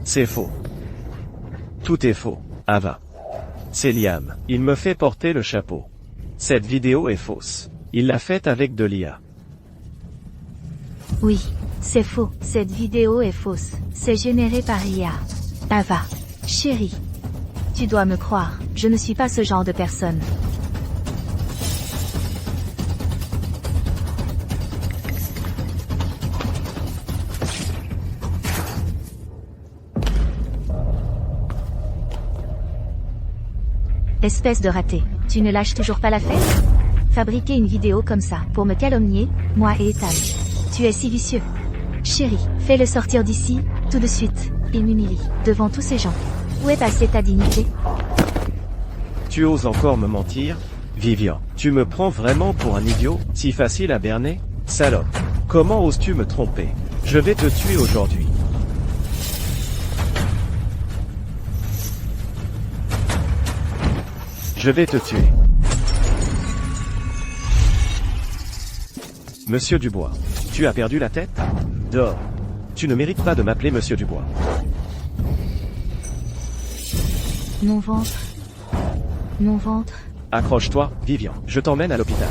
C'est faux. Tout est faux, Ava. C'est Liam. Il me fait porter le chapeau. Cette vidéo est fausse. Il l'a faite avec de l'IA. Oui, c'est faux. Cette vidéo est fausse. C'est généré par IA. Ava. Chérie. Tu dois me croire. Je ne suis pas ce genre de personne. Espèce de raté. Tu ne lâches toujours pas l'affaire? fabriquer une vidéo comme ça, pour me calomnier, moi et Ethan. Tu es si vicieux. Chérie, fais-le sortir d'ici, tout de suite. Il m'humilie, devant tous ces gens. Où est passée ta dignité? Tu oses encore me mentir? Vivian, tu me prends vraiment pour un idiot, si facile à berner? Salope. Comment oses-tu me tromper? Je vais te tuer aujourd'hui. Je vais te tuer. Monsieur Dubois, tu as perdu la tête? Dors. Tu ne mérites pas de m'appeler Monsieur Dubois. Mon ventre. Mon ventre. Accroche-toi, Vivian. Je t'emmène à l'hôpital.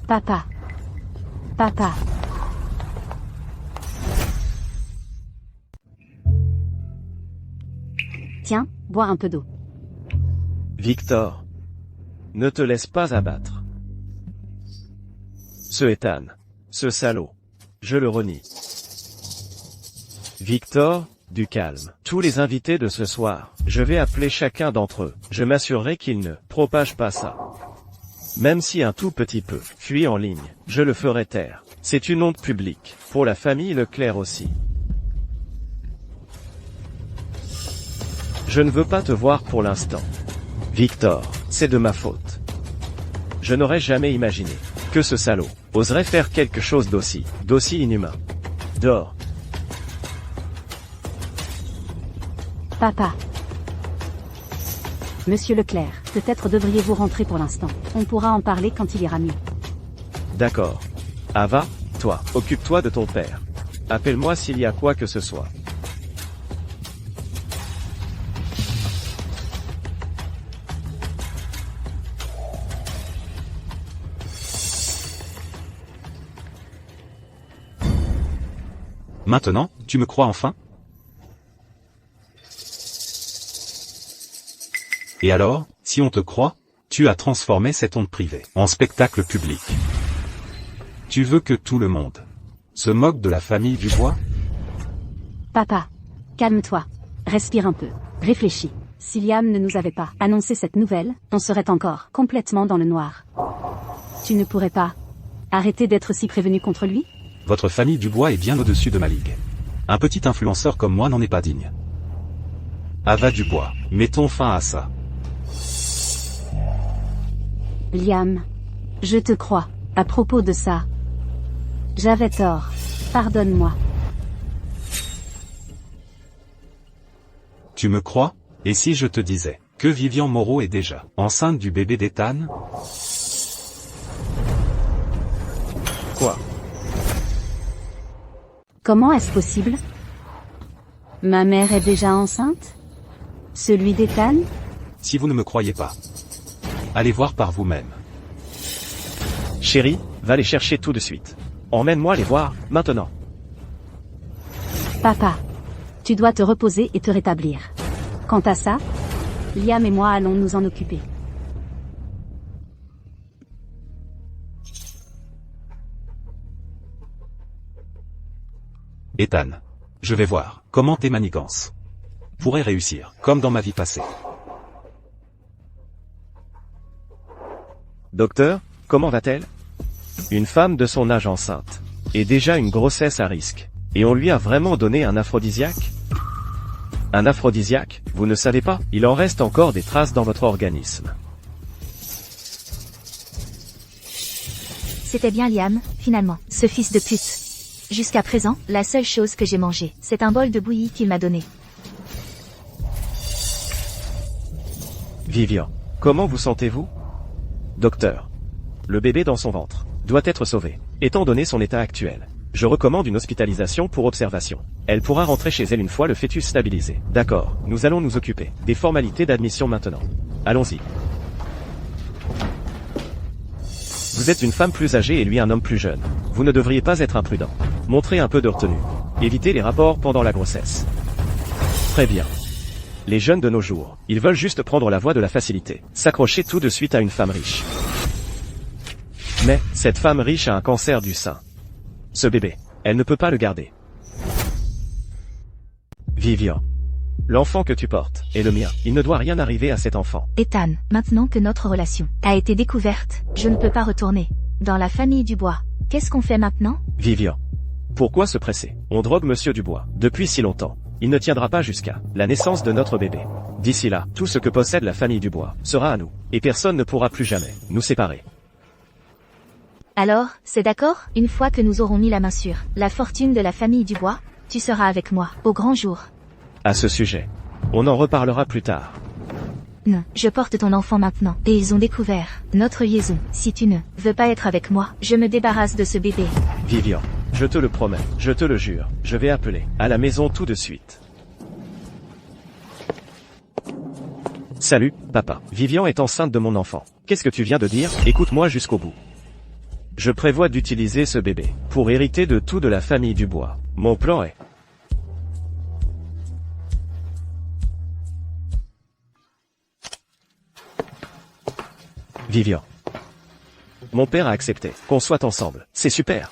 Papa. Papa. Tiens, bois un peu d'eau. Victor. Ne te laisse pas abattre. Ce Ethan. Ce salaud. Je le renie. Victor, du calme. Tous les invités de ce soir, je vais appeler chacun d'entre eux. Je m'assurerai qu'ils ne propagent pas ça. Même si un tout petit peu fuit en ligne, je le ferai taire. C'est une honte publique. Pour la famille Leclerc aussi. Je ne veux pas te voir pour l'instant. Victor, c'est de ma faute. Je n'aurais jamais imaginé que ce salaud oserait faire quelque chose d'aussi inhumain. Dors. Papa. Monsieur Leclerc, peut-être devriez-vous rentrer pour l'instant. On pourra en parler quand il ira mieux. D'accord. Ava, toi, occupe-toi de ton père. Appelle-moi s'il y a quoi que ce soit. Maintenant, tu me crois enfin? Et alors, si on te croit, tu as transformé cette honte privée en spectacle public. Tu veux que tout le monde se moque de la famille Dubois? Papa. Calme-toi. Respire un peu. Réfléchis. Si Liam ne nous avait pas annoncé cette nouvelle, on serait encore complètement dans le noir. Tu ne pourrais pas arrêter d'être si prévenu contre lui? Votre famille Dubois est bien au-dessus de ma ligue. Un petit influenceur comme moi n'en est pas digne. Ava Dubois, mettons fin à ça. Liam. Je te crois. À propos de ça. J'avais tort. Pardonne-moi. Tu me crois? Et si je te disais que Vivian Moreau est déjà enceinte du bébé d'Ethan? Quoi? Comment est-ce possible? Ma mère est déjà enceinte? Celui d'Ethan? Si vous ne me croyez pas, allez voir par vous-même. Chérie, va les chercher tout de suite. Emmène-moi les voir, maintenant. Papa. Tu dois te reposer et te rétablir. Quant à ça, Liam et moi allons nous en occuper. Ethan. Je vais voir comment tes manigances pourraient réussir, comme dans ma vie passée. Docteur, comment va-t-elle? Une femme de son âge enceinte. Et déjà une grossesse à risque. Et on lui a vraiment donné un aphrodisiaque? Un aphrodisiaque, vous ne savez pas, il en reste encore des traces dans votre organisme. C'était bien Liam, finalement, ce fils de pute. Jusqu'à présent, la seule chose que j'ai mangée, c'est un bol de bouillie qu'il m'a donné. Vivian, comment vous sentez-vous? Docteur. Le bébé dans son ventre doit être sauvé. Étant donné son état actuel, je recommande une hospitalisation pour observation. Elle pourra rentrer chez elle une fois le fœtus stabilisé. D'accord, nous allons nous occuper des formalités d'admission maintenant. Allons-y. Vous êtes une femme plus âgée et lui un homme plus jeune. Vous ne devriez pas être imprudent. Montrez un peu de retenue. Évitez les rapports pendant la grossesse. Très bien. Les jeunes de nos jours, ils veulent juste prendre la voie de la facilité. S'accrocher tout de suite à une femme riche. Mais, cette femme riche a un cancer du sein. Ce bébé, elle ne peut pas le garder. Vivian. L'enfant que tu portes est le mien. Il ne doit rien arriver à cet enfant. Ethan, maintenant que notre relation a été découverte, je ne peux pas retourner dans la famille Dubois. Qu'est-ce qu'on fait maintenant? Vivian. Pourquoi se presser? On drogue Monsieur Dubois depuis si longtemps. Il ne tiendra pas jusqu'à la naissance de notre bébé. D'ici là, tout ce que possède la famille Dubois sera à nous. Et personne ne pourra plus jamais nous séparer. Alors, c'est d'accord? Une fois que nous aurons mis la main sur la fortune de la famille Dubois, tu seras avec moi, au grand jour. À ce sujet, on en reparlera plus tard. Non, je porte ton enfant maintenant, et ils ont découvert notre liaison. Si tu ne veux pas être avec moi, je me débarrasse de ce bébé. Vivian, je te le promets, je te le jure, je vais appeler à la maison tout de suite. Salut, papa. Vivian est enceinte de mon enfant. Qu'est-ce que tu viens de dire? Écoute-moi jusqu'au bout. Je prévois d'utiliser ce bébé pour hériter de tout de la famille Dubois. Mon plan est... Vivian. Mon père a accepté qu'on soit ensemble. C'est super.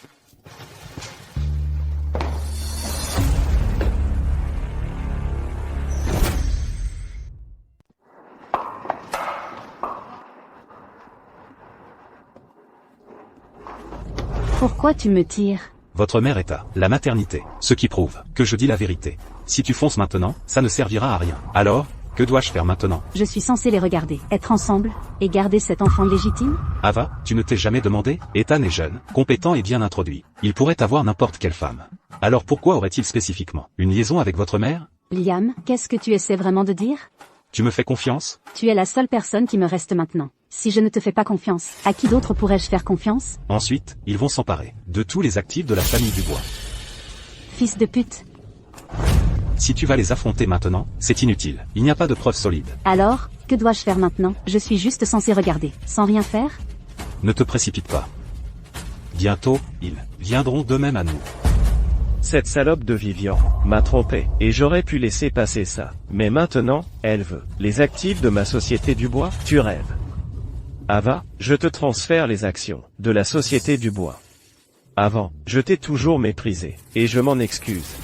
Pourquoi tu me tires? Votre mère est à la maternité, ce qui prouve que je dis la vérité. Si tu fonces maintenant, ça ne servira à rien. Alors, que dois-je faire maintenant? Je suis censé les regarder, être ensemble, et garder cet enfant légitime? Ava, tu ne t'es jamais demandé? Ethan est jeune, compétent et bien introduit. Il pourrait avoir n'importe quelle femme. Alors pourquoi aurait-il spécifiquement une liaison avec votre mère? Liam, qu'est-ce que tu essaies vraiment de dire? Tu me fais confiance? Tu es la seule personne qui me reste maintenant. Si je ne te fais pas confiance, à qui d'autre pourrais-je faire confiance? Ensuite, ils vont s'emparer de tous les actifs de la famille Dubois. Fils de pute. Si tu vas les affronter maintenant, c'est inutile. Il n'y a pas de preuves solides. Alors, que dois-je faire maintenant? Je suis juste censé regarder, sans rien faire? Ne te précipite pas. Bientôt, ils viendront d'eux-mêmes à nous. Cette salope de Vivian m'a trompé, et j'aurais pu laisser passer ça. Mais maintenant, elle veut les actifs de ma société Dubois. Tu rêves. Ava, je te transfère les actions de la société Dubois. Avant, je t'ai toujours méprisé, et je m'en excuse.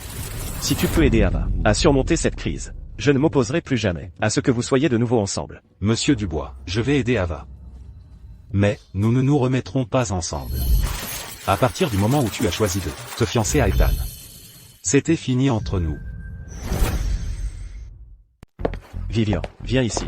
Si tu peux aider Ava à surmonter cette crise, je ne m'opposerai plus jamais à ce que vous soyez de nouveau ensemble. Monsieur Dubois, je vais aider Ava. Mais, nous ne nous remettrons pas ensemble. À partir du moment où tu as choisi de te fiancer à Ethan, c'était fini entre nous. Vivian, viens ici.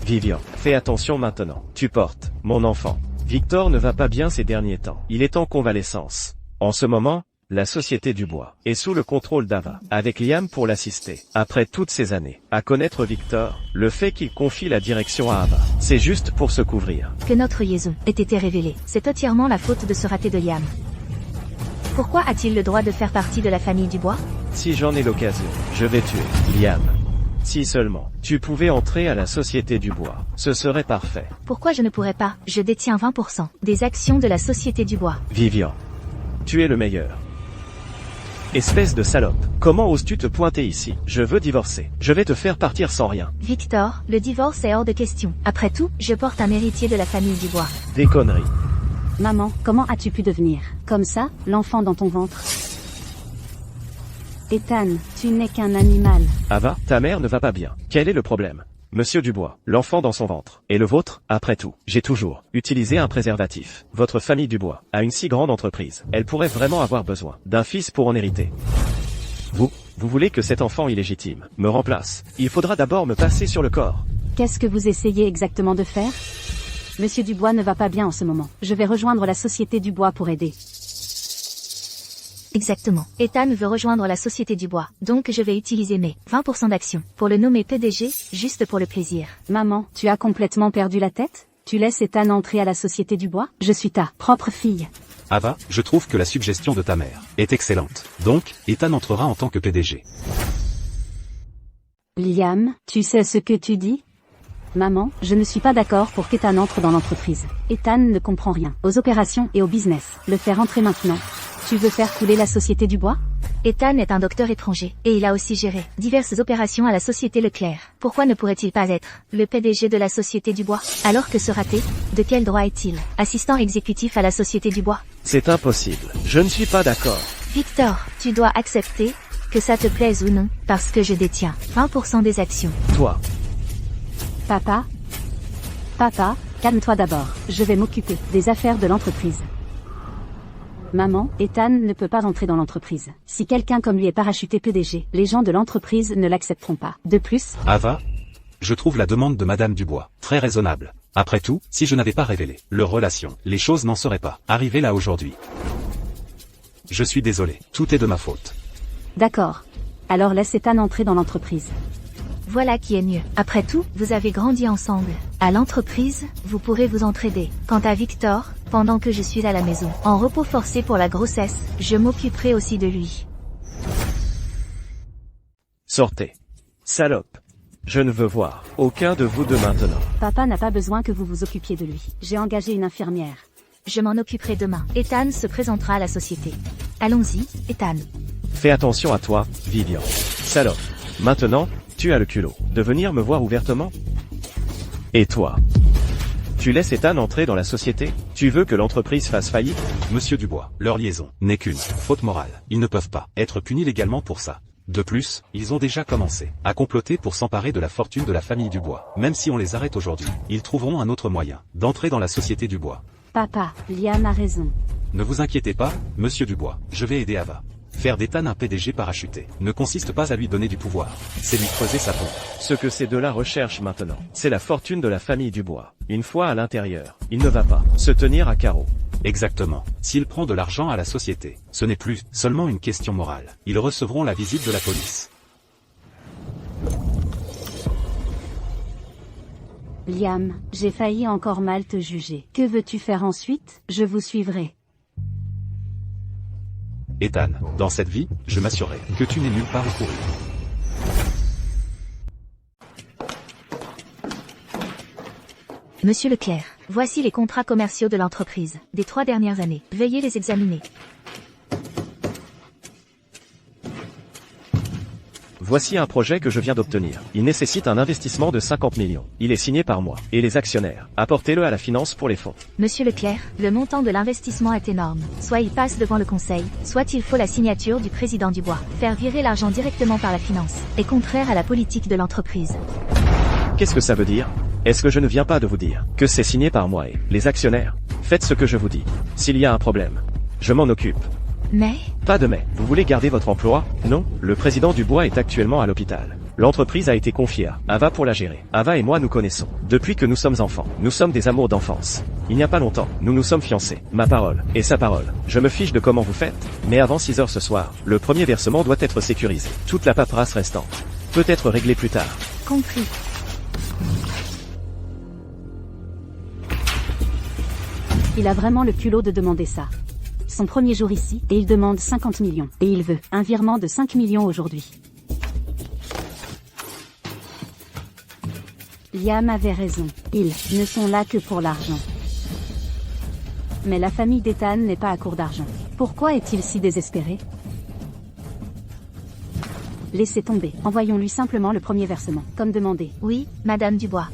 Vivian, fais attention maintenant. Tu portes mon enfant. Victor ne va pas bien ces derniers temps. Il est en convalescence. En ce moment, la société Dubois est sous le contrôle d'Ava, avec Liam pour l'assister. Après toutes ces années à connaître Victor, le fait qu'il confie la direction à Ava, c'est juste pour se couvrir. Que notre liaison ait été révélée, c'est entièrement la faute de ce raté de Liam. Pourquoi a-t-il le droit de faire partie de la famille Dubois? Si j'en ai l'occasion, je vais tuer Liam. Si seulement tu pouvais entrer à la société Dubois, ce serait parfait. Pourquoi je ne pourrais pas? Je détiens 20% des actions de la société Dubois. Vivian, tu es le meilleur. Espèce de salope, comment oses-tu te pointer ici? Je veux divorcer. Je vais te faire partir sans rien. Victor, le divorce est hors de question. Après tout, je porte un héritier de la famille Dubois. Des conneries. Maman, comment as-tu pu devenir comme ça, l'enfant dans ton ventre? Ethan, tu n'es qu'un animal. Ava, ta mère ne va pas bien. Quel est le problème? Monsieur Dubois, l'enfant dans son ventre. Et le vôtre? Après tout, j'ai toujours utilisé un préservatif. Votre famille Dubois a une si grande entreprise. Elle pourrait vraiment avoir besoin d'un fils pour en hériter. Vous voulez que cet enfant illégitime me remplace? Il faudra d'abord me passer sur le corps. Qu'est-ce que vous essayez exactement de faire? Monsieur Dubois ne va pas bien en ce moment. Je vais rejoindre la société Dubois pour aider. Exactement. Ethan veut rejoindre la société Dubois, donc je vais utiliser mes 20% d'actions pour le nommer PDG, juste pour le plaisir. Maman, tu as complètement perdu la tête? Tu laisses Ethan entrer à la société Dubois? Je suis ta propre fille. Ava, je trouve que la suggestion de ta mère est excellente. Donc, Ethan entrera en tant que PDG. Liam, tu sais ce que tu dis? Maman, je ne suis pas d'accord pour qu'Ethan entre dans l'entreprise. Ethan ne comprend rien aux opérations et au business. Le faire entrer maintenant. Tu veux faire couler la société Dubois? Ethan est un docteur étranger, et il a aussi géré diverses opérations à la société Leclerc. Pourquoi ne pourrait-il pas être le PDG de la société Dubois? Alors que ce raté, de quel droit est-il assistant exécutif à la société Dubois? C'est impossible. Je ne suis pas d'accord. Victor, Tu dois accepter, que ça te plaise ou non, parce que je détiens 20% des actions. Toi. Papa? Papa, calme-toi d'abord. Je vais m'occuper des affaires de l'entreprise. Maman, Ethan ne peut pas rentrer dans l'entreprise. Si quelqu'un comme lui est parachuté PDG, les gens de l'entreprise ne l'accepteront pas. De plus, Ava? Je trouve la demande de Madame Dubois très raisonnable. Après tout, si je n'avais pas révélé leur relation, les choses n'en seraient pas arrivées là aujourd'hui. Je suis désolé, tout est de ma faute. d'accord. Alors laisse Ethan entrer dans l'entreprise. Voilà qui est mieux. Après tout, vous avez grandi ensemble. À l'entreprise, vous pourrez vous entraider. Quant à Victor, pendant que je suis à la maison, en repos forcé pour la grossesse, je m'occuperai aussi de lui. Sortez. Salope. Je ne veux voir aucun de vous deux maintenant. Papa n'a pas besoin que vous vous occupiez de lui. J'ai engagé une infirmière. Je m'en occuperai demain. Ethan se présentera à la société. Allons-y, Ethan. Fais attention à toi, Vivian. Salope. Maintenant, tu as le culot de venir me voir ouvertement? Et toi? Tu laisses Ethan entrer dans la société? Tu veux que l'entreprise fasse faillite? Monsieur Dubois, leur liaison n'est qu'une faute morale. Ils ne peuvent pas être punis légalement pour ça. De plus, ils ont déjà commencé à comploter pour s'emparer de la fortune de la famille Dubois. Même si on les arrête aujourd'hui, ils trouveront un autre moyen d'entrer dans la société Dubois. Papa, Liam a raison. Ne vous inquiétez pas, Monsieur Dubois, je vais aider Ava. Faire d'Ethan un PDG parachuté ne consiste pas à lui donner du pouvoir, c'est lui creuser sa tombe. Ce que ces deux-là recherchent maintenant, c'est la fortune de la famille Dubois. Une fois à l'intérieur, il ne va pas se tenir à carreau. Exactement. S'il prend de l'argent à la société, ce n'est plus seulement une question morale. Ils recevront la visite de la police. Liam, j'ai failli encore mal te juger. Que veux-tu faire ensuite? Je vous suivrai. Ethan, dans cette vie, je m'assurerai que tu n'aies nulle part où courir. Monsieur Leclerc, voici les contrats commerciaux de l'entreprise, des 3 dernières années. Veuillez les examiner. Voici un projet que je viens d'obtenir. Il nécessite un investissement de 50 millions. Il est signé par moi et les actionnaires. Apportez-le à la finance pour les fonds. Monsieur Leclerc, le montant de l'investissement est énorme. Soit il passe devant le conseil, soit il faut la signature du président Dubois. Faire virer l'argent directement par la finance est contraire à la politique de l'entreprise. Qu'est-ce que ça veut dire? Est-ce que je ne viens pas de vous dire que c'est signé par moi et les actionnaires? Faites ce que je vous dis. S'il y a un problème, je m'en occupe. Mais, Pas de mais. Vous voulez garder votre emploi? Non, le président Dubois est actuellement à l'hôpital. L'entreprise a été confiée à Ava pour la gérer. Ava et moi nous connaissons depuis que nous sommes enfants. Nous sommes des amours d'enfance. Il n'y a pas longtemps, nous nous sommes fiancés. Ma parole et sa parole. Je me fiche de comment vous faites, mais avant 6 heures ce soir, le premier versement doit être sécurisé. Toute la paperasse restante peut être réglée plus tard. compris. Il a vraiment le culot de demander ça. Son premier jour ici, et il demande 50 millions. Et il veut un virement de 5 millions aujourd'hui. Liam avait raison. Ils ne sont là que pour l'argent. Mais la famille d'Ethan n'est pas à court d'argent. Pourquoi est-il si désespéré? Laissez tomber. Envoyons-lui simplement le premier versement, comme demandé. Oui, Madame Dubois.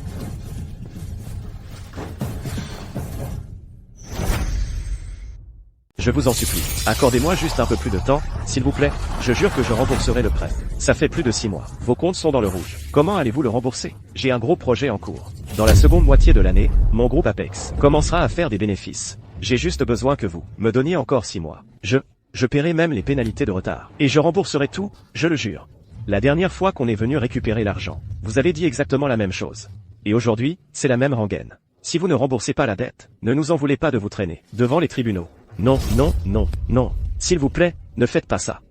Je vous en supplie, accordez-moi juste un peu plus de temps, s'il vous plaît. Je jure que je rembourserai le prêt. Ça fait plus de 6 mois. Vos comptes sont dans le rouge. Comment allez-vous le rembourser? J'ai un gros projet en cours. Dans la seconde moitié de l'année, mon groupe Apex commencera à faire des bénéfices. J'ai juste besoin que vous me donniez encore 6 mois. Je paierai même les pénalités de retard. Et je rembourserai tout, je le jure. La dernière fois qu'on est venu récupérer l'argent, vous avez dit exactement la même chose. Et aujourd'hui, c'est la même rengaine. Si vous ne remboursez pas la dette, ne nous en voulez pas de vous traîner devant les tribunaux. Non, non, non, non. S'il vous plaît, ne faites pas ça.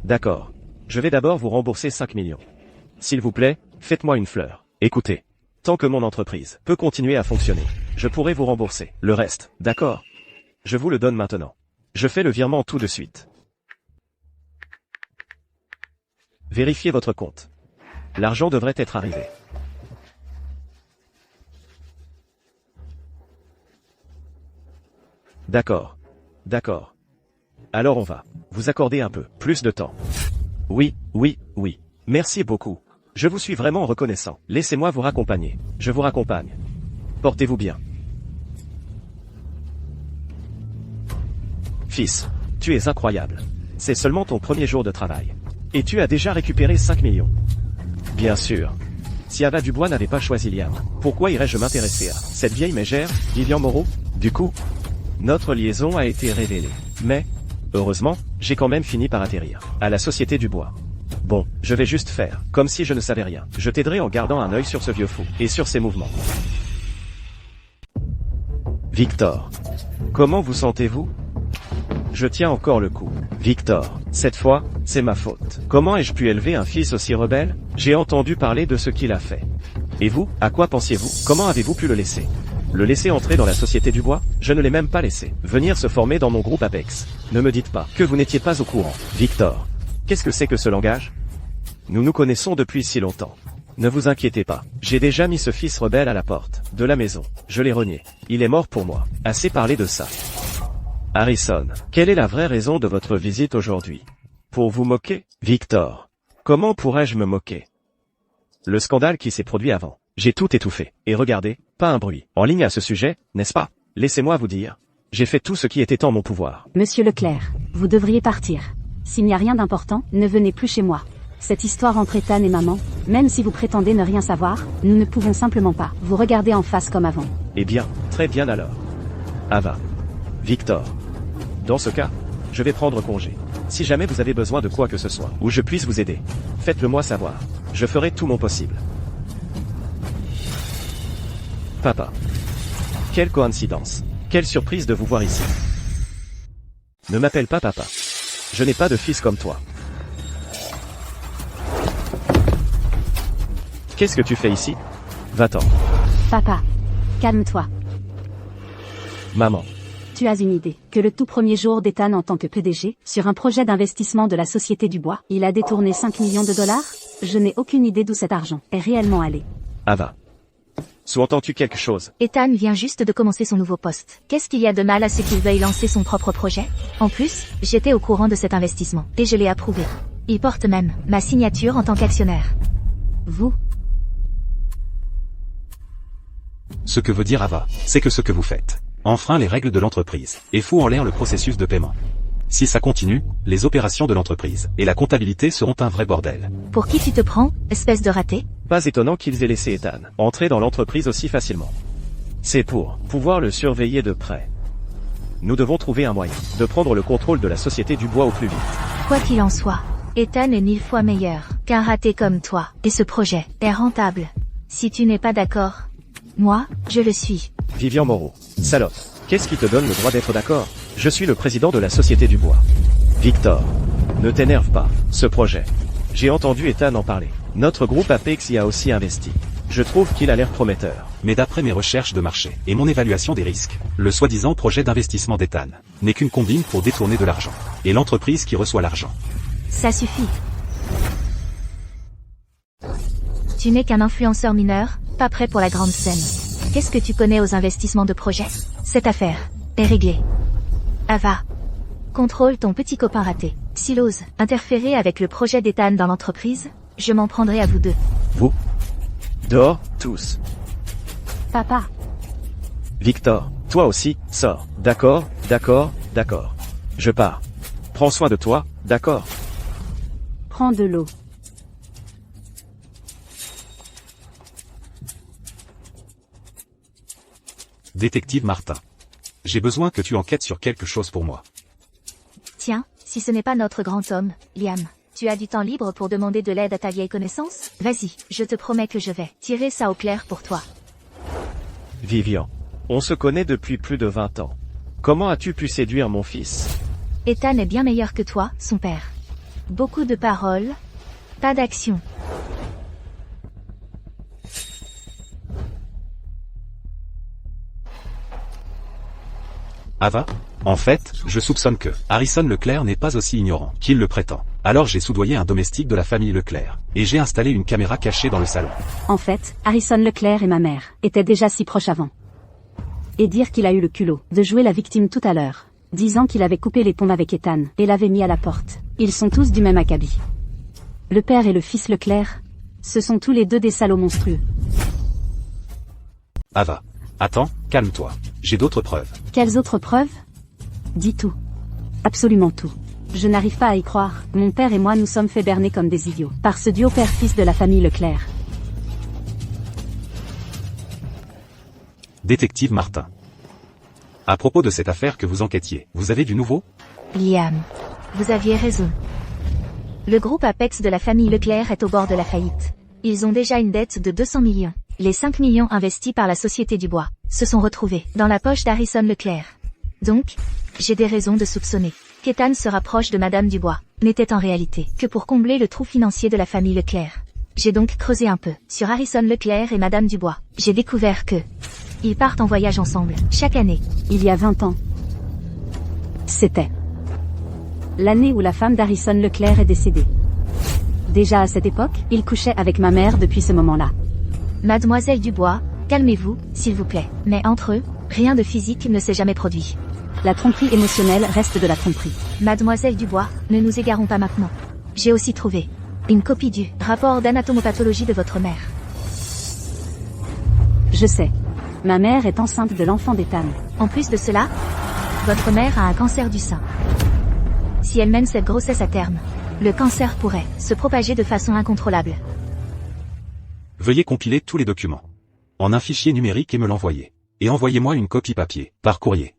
D'accord. Je vais d'abord vous rembourser 5 millions. S'il vous plaît, faites-moi une fleur. Écoutez. Tant que mon entreprise peut continuer à fonctionner, je pourrai vous rembourser le reste, d'accord? Je vous le donne maintenant. Je fais le virement tout de suite. Vérifiez votre compte. L'argent devrait être arrivé. D'accord. D'accord. Alors on va vous accorder un peu plus de temps. Oui, oui, oui. Merci beaucoup. Je vous suis vraiment reconnaissant. Laissez-moi vous raccompagner. Je vous raccompagne. Portez-vous bien. Fils, tu es incroyable. C'est seulement ton premier jour de travail. Et tu as déjà récupéré 5 millions. Bien sûr. Si Ava Dubois n'avait pas choisi Liam, pourquoi irais-je m'intéresser à cette vieille mégère, Vivian Moreau? Du coup, notre liaison a été révélée. Mais, heureusement, j'ai quand même fini par atterrir à la Société du Bois. Bon, je vais juste faire comme si je ne savais rien. Je t'aiderai en gardant un œil sur ce vieux fou et sur ses mouvements. Victor. Comment vous sentez-vous? Je tiens encore le coup. Victor, cette fois, c'est ma faute. Comment ai-je pu élever un fils aussi rebelle? J'ai entendu parler de ce qu'il a fait. Et vous, à quoi pensiez-vous? Comment avez-vous pu le laisser? Le laisser entrer dans la Société du Bois? Je ne l'ai même pas laissé venir se former dans mon groupe Apex. Ne me dites pas que vous n'étiez pas au courant. Victor, qu'est-ce que c'est que ce langage? Nous nous connaissons depuis si longtemps. Ne vous inquiétez pas, j'ai déjà mis ce fils rebelle à la porte de la maison. Je l'ai renié. Il est mort pour moi. Assez parlé de ça. Harrison, quelle est la vraie raison de votre visite aujourd'hui? Pour vous moquer? Victor, comment pourrais-je me moquer? Le scandale qui s'est produit avant. J'ai tout étouffé. Et regardez, pas un bruit en ligne à ce sujet, n'est-ce pas? Laissez-moi vous dire. J'ai fait tout ce qui était en mon pouvoir. Monsieur Leclerc, vous devriez partir. S'il n'y a rien d'important, ne venez plus chez moi. Cette histoire entre Ethan et maman, même si vous prétendez ne rien savoir, nous ne pouvons simplement pas vous regarder en face comme avant. Eh bien, très bien alors. Ava. Victor. Dans ce cas, je vais prendre congé. Si jamais vous avez besoin de quoi que ce soit, ou je puisse vous aider, faites-le moi savoir. Je ferai tout mon possible. Papa. Quelle coïncidence. Quelle surprise de vous voir ici. Ne m'appelle pas papa. Je n'ai pas de fils comme toi. Qu'est-ce que tu fais ici? Va-t'en. Papa, calme-toi. Maman. Tu as une idée, que le tout premier jour d'Ethan en tant que PDG, sur un projet d'investissement de la Société du Bois, il a détourné 5 millions de dollars? Je n'ai aucune idée d'où cet argent est réellement allé. Ava. Sous-entends-tu quelque chose? Ethan vient juste de commencer son nouveau poste. Qu'est-ce qu'il y a de mal à ce qu'il veuille lancer son propre projet? En plus, j'étais au courant de cet investissement, et je l'ai approuvé. Il porte même ma signature en tant qu'actionnaire. Vous? Ce que veut dire Ava, c'est que ce que vous faites enfreint les règles de l'entreprise et fout en l'air le processus de paiement. Si ça continue, les opérations de l'entreprise et la comptabilité seront un vrai bordel. Pour qui tu te prends, espèce de raté? Pas étonnant qu'ils aient laissé Ethan entrer dans l'entreprise aussi facilement. C'est pour pouvoir le surveiller de près. Nous devons trouver un moyen de prendre le contrôle de la Société du Bois au plus vite. Quoi qu'il en soit, Ethan est 1000 fois meilleur qu'un raté comme toi, et ce projet est rentable. Si tu n'es pas d'accord, moi, je le suis. Vivian Moreau. Salope. Qu'est-ce qui te donne le droit d'être d'accord? Je suis le président de la Société du Bois. Victor. Ne t'énerve pas. Ce projet. J'ai entendu Ethan en parler. Notre groupe Apex y a aussi investi. Je trouve qu'il a l'air prometteur. Mais d'après mes recherches de marché et mon évaluation des risques, le soi-disant projet d'investissement d'Ethan n'est qu'une combine pour détourner de l'argent. Et l'entreprise qui reçoit l'argent. Ça suffit. Tu n'es qu'un influenceur mineur, pas prêt pour la grande scène. Qu'est-ce que tu connais aux investissements de projet? Cette affaire est réglée. Ava. Contrôle ton petit copain raté. S'il ose interférer avec le projet d'Ethan dans l'entreprise, je m'en prendrai à vous deux. Vous? Dehors, tous. Papa, Victor, toi aussi, sors. D'accord, d'accord, d'accord. Je pars. Prends soin de toi, d'accord? prends de l'eau. Détective Martin. J'ai besoin que tu enquêtes sur quelque chose pour moi. Tiens, si ce n'est pas notre grand homme, Liam. Tu as du temps libre pour demander de l'aide à ta vieille connaissance? Vas-y, je te promets que je vais tirer ça au clair pour toi. Vivian. On se connaît depuis plus de 20 ans. Comment as-tu pu séduire mon fils? Ethan est bien meilleur que toi, son père. Beaucoup de paroles, pas d'action. Ava? En fait, je soupçonne que Harrison Leclerc n'est pas aussi ignorant qu'il le prétend. Alors j'ai soudoyé un domestique de la famille Leclerc, et j'ai installé une caméra cachée dans le salon. En fait, Harrison Leclerc et ma mère étaient déjà si proches avant. Et dire qu'il a eu le culot de jouer la victime tout à l'heure, disant qu'il avait coupé les ponts avec Ethan et l'avait mis à la porte. Ils sont tous du même acabit. Le père et le fils Leclerc, ce sont tous les deux des salauds monstrueux. Ava. Attends, calme-toi. J'ai d'autres preuves. Quelles autres preuves? Dis tout. Absolument tout. Je n'arrive pas à y croire. Mon père et moi nous sommes fait berner comme des idiots par ce duo père-fils de la famille Leclerc. Détective Martin. À propos de cette affaire que vous enquêtiez, vous avez du nouveau? Liam, vous aviez raison. Le groupe Apex de la famille Leclerc est au bord de la faillite. Ils ont déjà une dette de 200 millions. Les 5 millions investis par la Société du Bois se sont retrouvés dans la poche d'Harrison Leclerc. Donc, j'ai des raisons de soupçonner qu'Ethan se rapproche de Madame Dubois, n'était en réalité que pour combler le trou financier de la famille Leclerc. J'ai donc creusé un peu sur Harrison Leclerc et Madame Dubois. J'ai découvert que ils partent en voyage ensemble, chaque année. Il y a 20 ans. C'était l'année où la femme d'Harrison Leclerc est décédée. Déjà à cette époque, il couchait avec ma mère depuis ce moment-là. Mademoiselle Dubois, calmez-vous, s'il vous plaît. Mais entre eux, rien de physique ne s'est jamais produit. La tromperie émotionnelle reste de la tromperie. Mademoiselle Dubois, ne nous égarons pas maintenant. J'ai aussi trouvé une copie du rapport d'anatomopathologie de votre mère. Je sais. Ma mère est enceinte de l'enfant d'Ethan. En plus de cela, votre mère a un cancer du sein. Si elle mène cette grossesse à terme, le cancer pourrait se propager de façon incontrôlable. Veuillez compiler tous les documents en un fichier numérique et me l'envoyer. Et envoyez-moi une copie papier, par courrier.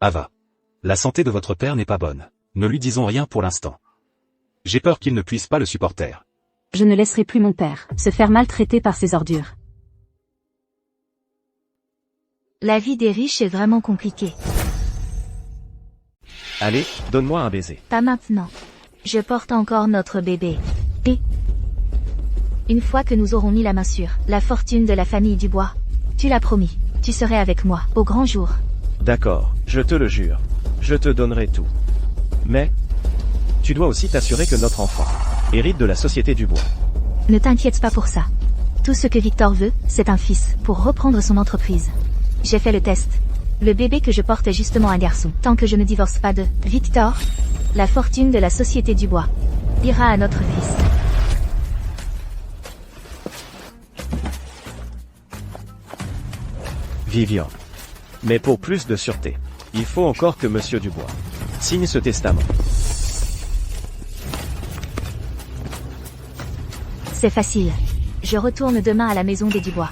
Ava. La santé de votre père n'est pas bonne. Ne lui disons rien pour l'instant. J'ai peur qu'il ne puisse pas le supporter. Je ne laisserai plus mon père se faire maltraiter par ces ordures. La vie des riches est vraiment compliquée. Allez, donne-moi un baiser. Pas maintenant. Je porte encore notre bébé. Et une fois que nous aurons mis la main sur la fortune de la famille Dubois, tu l'as promis, tu serais avec moi au grand jour. D'accord, je te le jure. Je te donnerai tout. Mais, tu dois aussi t'assurer que notre enfant hérite de la Société du Bois. Ne t'inquiète pas pour ça. Tout ce que Victor veut, c'est un fils pour reprendre son entreprise. J'ai fait le test. Le bébé que je porte est justement un garçon. Tant que je ne divorce pas de Victor, la fortune de la Société du Bois ira à notre fils. Vivian. Mais pour plus de sûreté, il faut encore que Monsieur Dubois signe ce testament. C'est facile. Je retourne demain à la maison des Dubois.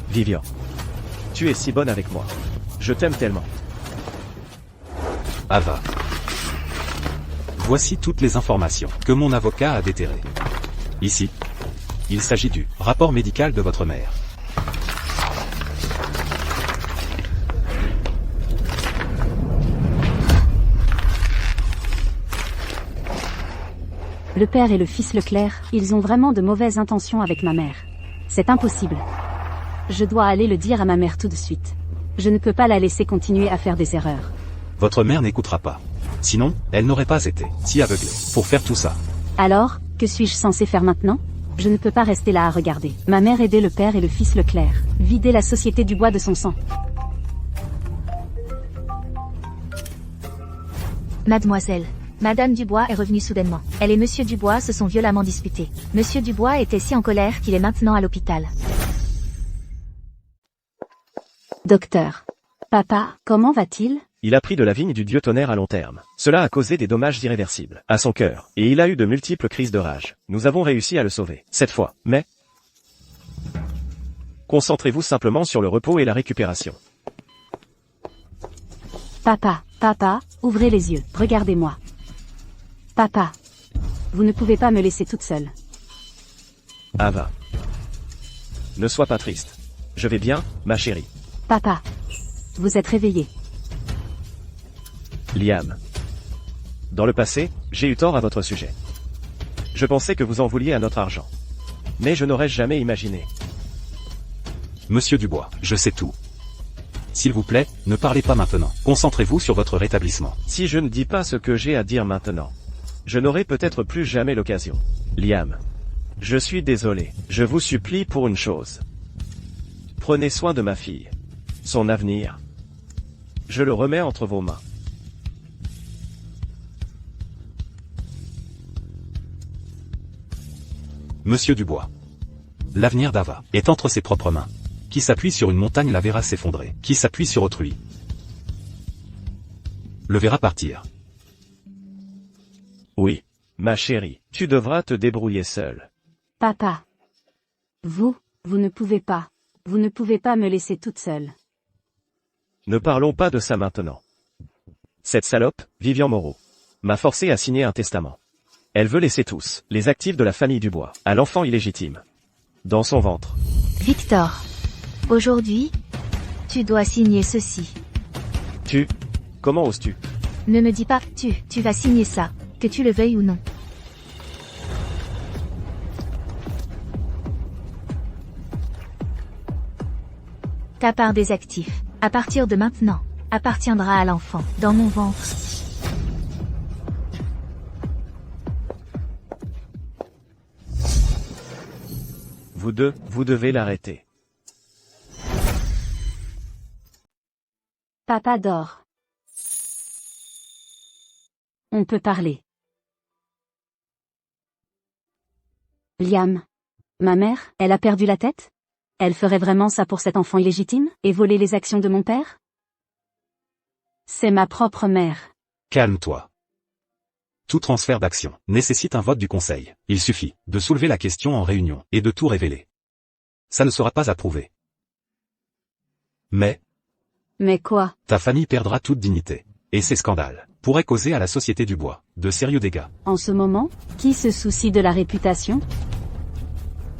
Vivian. Tu es si bonne avec moi. Je t'aime tellement. Ava. Voici toutes les informations que mon avocat a déterrées. Ici, il s'agit du rapport médical de votre mère. Le père et le fils Leclerc, ils ont vraiment de mauvaises intentions avec ma mère. C'est impossible. Je dois aller le dire à ma mère tout de suite. Je ne peux pas la laisser continuer à faire des erreurs. Votre mère n'écoutera pas. Sinon, elle n'aurait pas été si aveuglée pour faire tout ça. Alors, que suis-je censé faire maintenant? Je ne peux pas rester là à regarder ma mère aider le père et le fils Leclerc, vider la Société du Bois de son sang. Mademoiselle, Madame Dubois est revenue soudainement. Elle et Monsieur Dubois se sont violemment disputés. Monsieur Dubois était si en colère qu'il est maintenant à l'hôpital. Docteur. Papa, comment va-t-il? Il a pris de la vigne du dieu tonnerre à long terme. Cela a causé des dommages irréversibles à son cœur, et il a eu de multiples crises de rage. Nous avons réussi à le sauver, cette fois, mais concentrez-vous simplement sur le repos et la récupération. Papa, ouvrez les yeux, regardez-moi. Papa, vous ne pouvez pas me laisser toute seule. Ava. Ne sois pas triste. Je vais bien, ma chérie. Papa, vous êtes réveillé. Liam. Dans le passé, j'ai eu tort à votre sujet. Je pensais que vous en vouliez à notre argent. Mais je n'aurais jamais imaginé. Monsieur Dubois, je sais tout. S'il vous plaît, ne parlez pas maintenant. Concentrez-vous sur votre rétablissement. Si je ne dis pas ce que j'ai à dire maintenant, je n'aurai peut-être plus jamais l'occasion. Liam. Je suis désolé. Je vous supplie pour une chose. Prenez soin de ma fille. Son avenir. Je le remets entre vos mains. Monsieur Dubois. L'avenir d'Ava est entre ses propres mains. Qui s'appuie sur une montagne la verra s'effondrer. Qui s'appuie sur autrui le verra partir. Oui. Ma chérie, tu devras te débrouiller seule. Papa. Vous ne pouvez pas. Vous ne pouvez pas me laisser toute seule. Ne parlons pas de ça maintenant. Cette salope, Vivian Moreau, m'a forcé à signer un testament. Elle veut laisser tous, les actifs de la famille Dubois, à l'enfant illégitime. Dans son ventre. Victor. Aujourd'hui, tu dois signer ceci. Tu? Comment oses-tu? Ne me dis pas, tu vas signer ça, que tu le veuilles ou non. Ta part des actifs, à partir de maintenant, appartiendra à l'enfant, dans mon ventre. Vous deux, vous devez l'arrêter. Papa dort. On peut parler. Liam. Ma mère, elle a perdu la tête? Elle ferait vraiment ça pour cet enfant illégitime, et voler les actions de mon père? C'est ma propre mère. Calme-toi. Tout transfert d'action nécessite un vote du conseil. Il suffit de soulever la question en réunion et de tout révéler. Ça ne sera pas approuvé. Mais quoi? ta famille perdra toute dignité. Et ces scandales pourraient causer à la société Dubois de sérieux dégâts. En ce moment, qui se soucie de la réputation?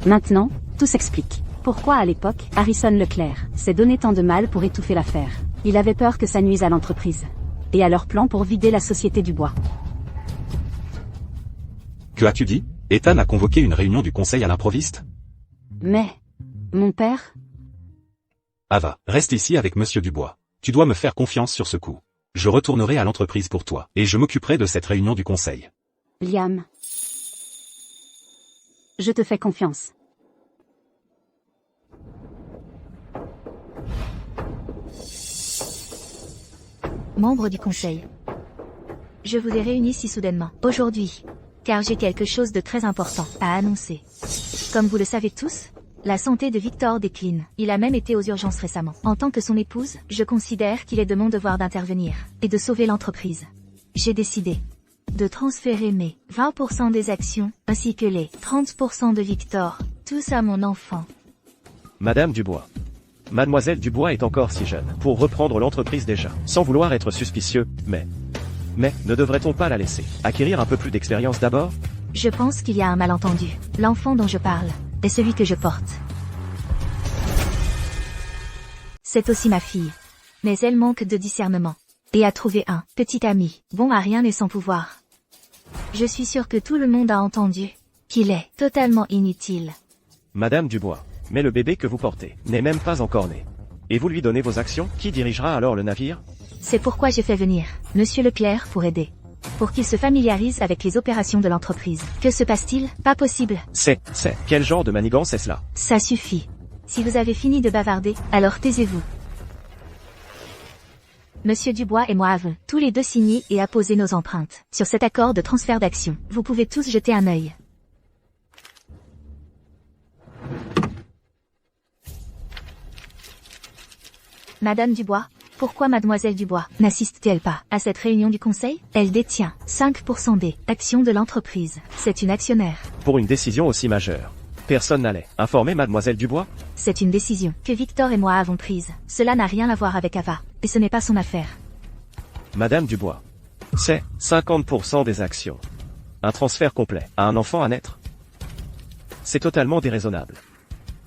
Maintenant, tout s'explique. Pourquoi à l'époque, Harrison Leclerc s'est donné tant de mal pour étouffer l'affaire? Il avait peur que ça nuise à l'entreprise. Et à leur plan pour vider la société Dubois. Que as-tu dit? Ethan a convoqué une réunion du conseil à l'improviste? Mais mon père? Ava, reste ici avec Monsieur Dubois. Tu dois me faire confiance sur ce coup. Je retournerai à l'entreprise pour toi, et je m'occuperai de cette réunion du conseil. Liam. Je te fais confiance. Membres du conseil. Je vous ai réunis si soudainement, aujourd'hui, car j'ai quelque chose de très important à annoncer. Comme vous le savez tous, la santé de Victor décline. Il a même été aux urgences récemment. En tant que son épouse, je considère qu'il est de mon devoir d'intervenir et de sauver l'entreprise. J'ai décidé de transférer mes 20% des actions, ainsi que les 30% de Victor, tous à mon enfant. Madame Dubois. Mademoiselle Dubois est encore si jeune pour reprendre l'entreprise déjà, sans vouloir être suspicieux, mais ne devrait-on pas la laisser acquérir un peu plus d'expérience d'abord? Je pense qu'il y a un malentendu. L'enfant dont je parle est celui que je porte. C'est aussi ma fille. Mais elle manque de discernement. Et a trouvé un petit ami, bon à rien et sans pouvoir. Je suis sûre que tout le monde a entendu qu'il est totalement inutile. Madame Dubois, mais le bébé que vous portez n'est même pas encore né. Et vous lui donnez vos actions, qui dirigera alors le navire? C'est pourquoi j'ai fait venir Monsieur Leclerc pour aider. Pour qu'il se familiarise avec les opérations de l'entreprise. Que se passe-t-il? Pas possible. Quel genre de manigance est-ce là? Ça suffit. Si vous avez fini de bavarder, alors taisez-vous. Monsieur Dubois et moi avons tous les deux signé et apposé nos empreintes sur cet accord de transfert d'actions. Vous pouvez tous jeter un œil. Madame Dubois, pourquoi Mademoiselle Dubois n'assiste-t-elle pas à cette réunion du conseil? Elle détient 5% des actions de l'entreprise. C'est une actionnaire. Pour une décision aussi majeure, personne n'allait informer Mademoiselle Dubois? C'est une décision que Victor et moi avons prise. Cela n'a rien à voir avec Ava, et ce n'est pas son affaire. Madame Dubois, c'est 50% des actions. Un transfert complet à un enfant à naître? C'est totalement déraisonnable.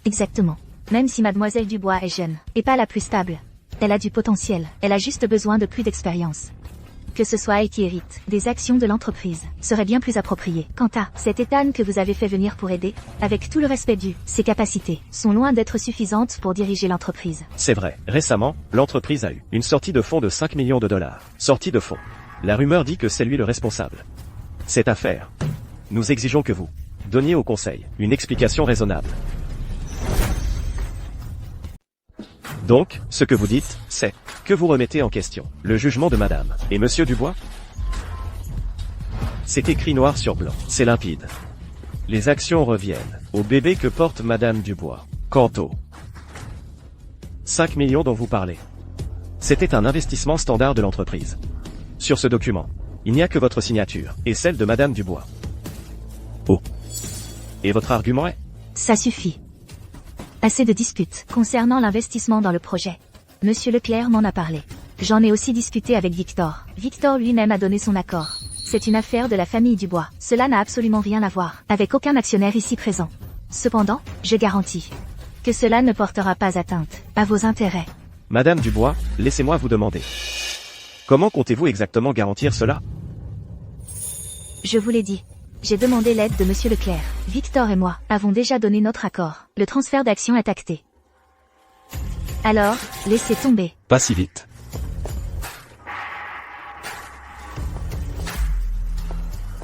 Exactement. Même si Mademoiselle Dubois est jeune, et pas la plus stable, elle a du potentiel, elle a juste besoin de plus d'expérience. Que ce soit elle qui hérite des actions de l'entreprise, serait bien plus approprié. Quant à cet Ethan que vous avez fait venir pour aider, avec tout le respect dû, ses capacités sont loin d'être suffisantes pour diriger l'entreprise. C'est vrai, récemment, l'entreprise a eu une sortie de fonds de 5 millions de dollars. Sortie de fonds. La rumeur dit que c'est lui le responsable. Cette affaire. Nous exigeons que vous donniez au conseil une explication raisonnable. Donc, ce que vous dites, c'est que vous remettez en question le jugement de Madame et Monsieur Dubois? C'est écrit noir sur blanc, c'est limpide. Les actions reviennent au bébé que porte Madame Dubois. Quant au 5 millions dont vous parlez. C'était un investissement standard de l'entreprise. Sur ce document, il n'y a que votre signature, et celle de Madame Dubois. Oh. Et votre argument est? Ça suffit. Assez de disputes concernant l'investissement dans le projet. Monsieur Leclerc m'en a parlé. J'en ai aussi discuté avec Victor. Victor lui-même a donné son accord. C'est une affaire de la famille Dubois. Cela n'a absolument rien à voir avec aucun actionnaire ici présent. Cependant, je garantis que cela ne portera pas atteinte à vos intérêts. Madame Dubois, laissez-moi vous demander. Comment comptez-vous exactement garantir cela? Je vous l'ai dit. J'ai demandé l'aide de Monsieur Leclerc. Victor et moi avons déjà donné notre accord. Le transfert d'actions est acté. Alors, laissez tomber. Pas si vite.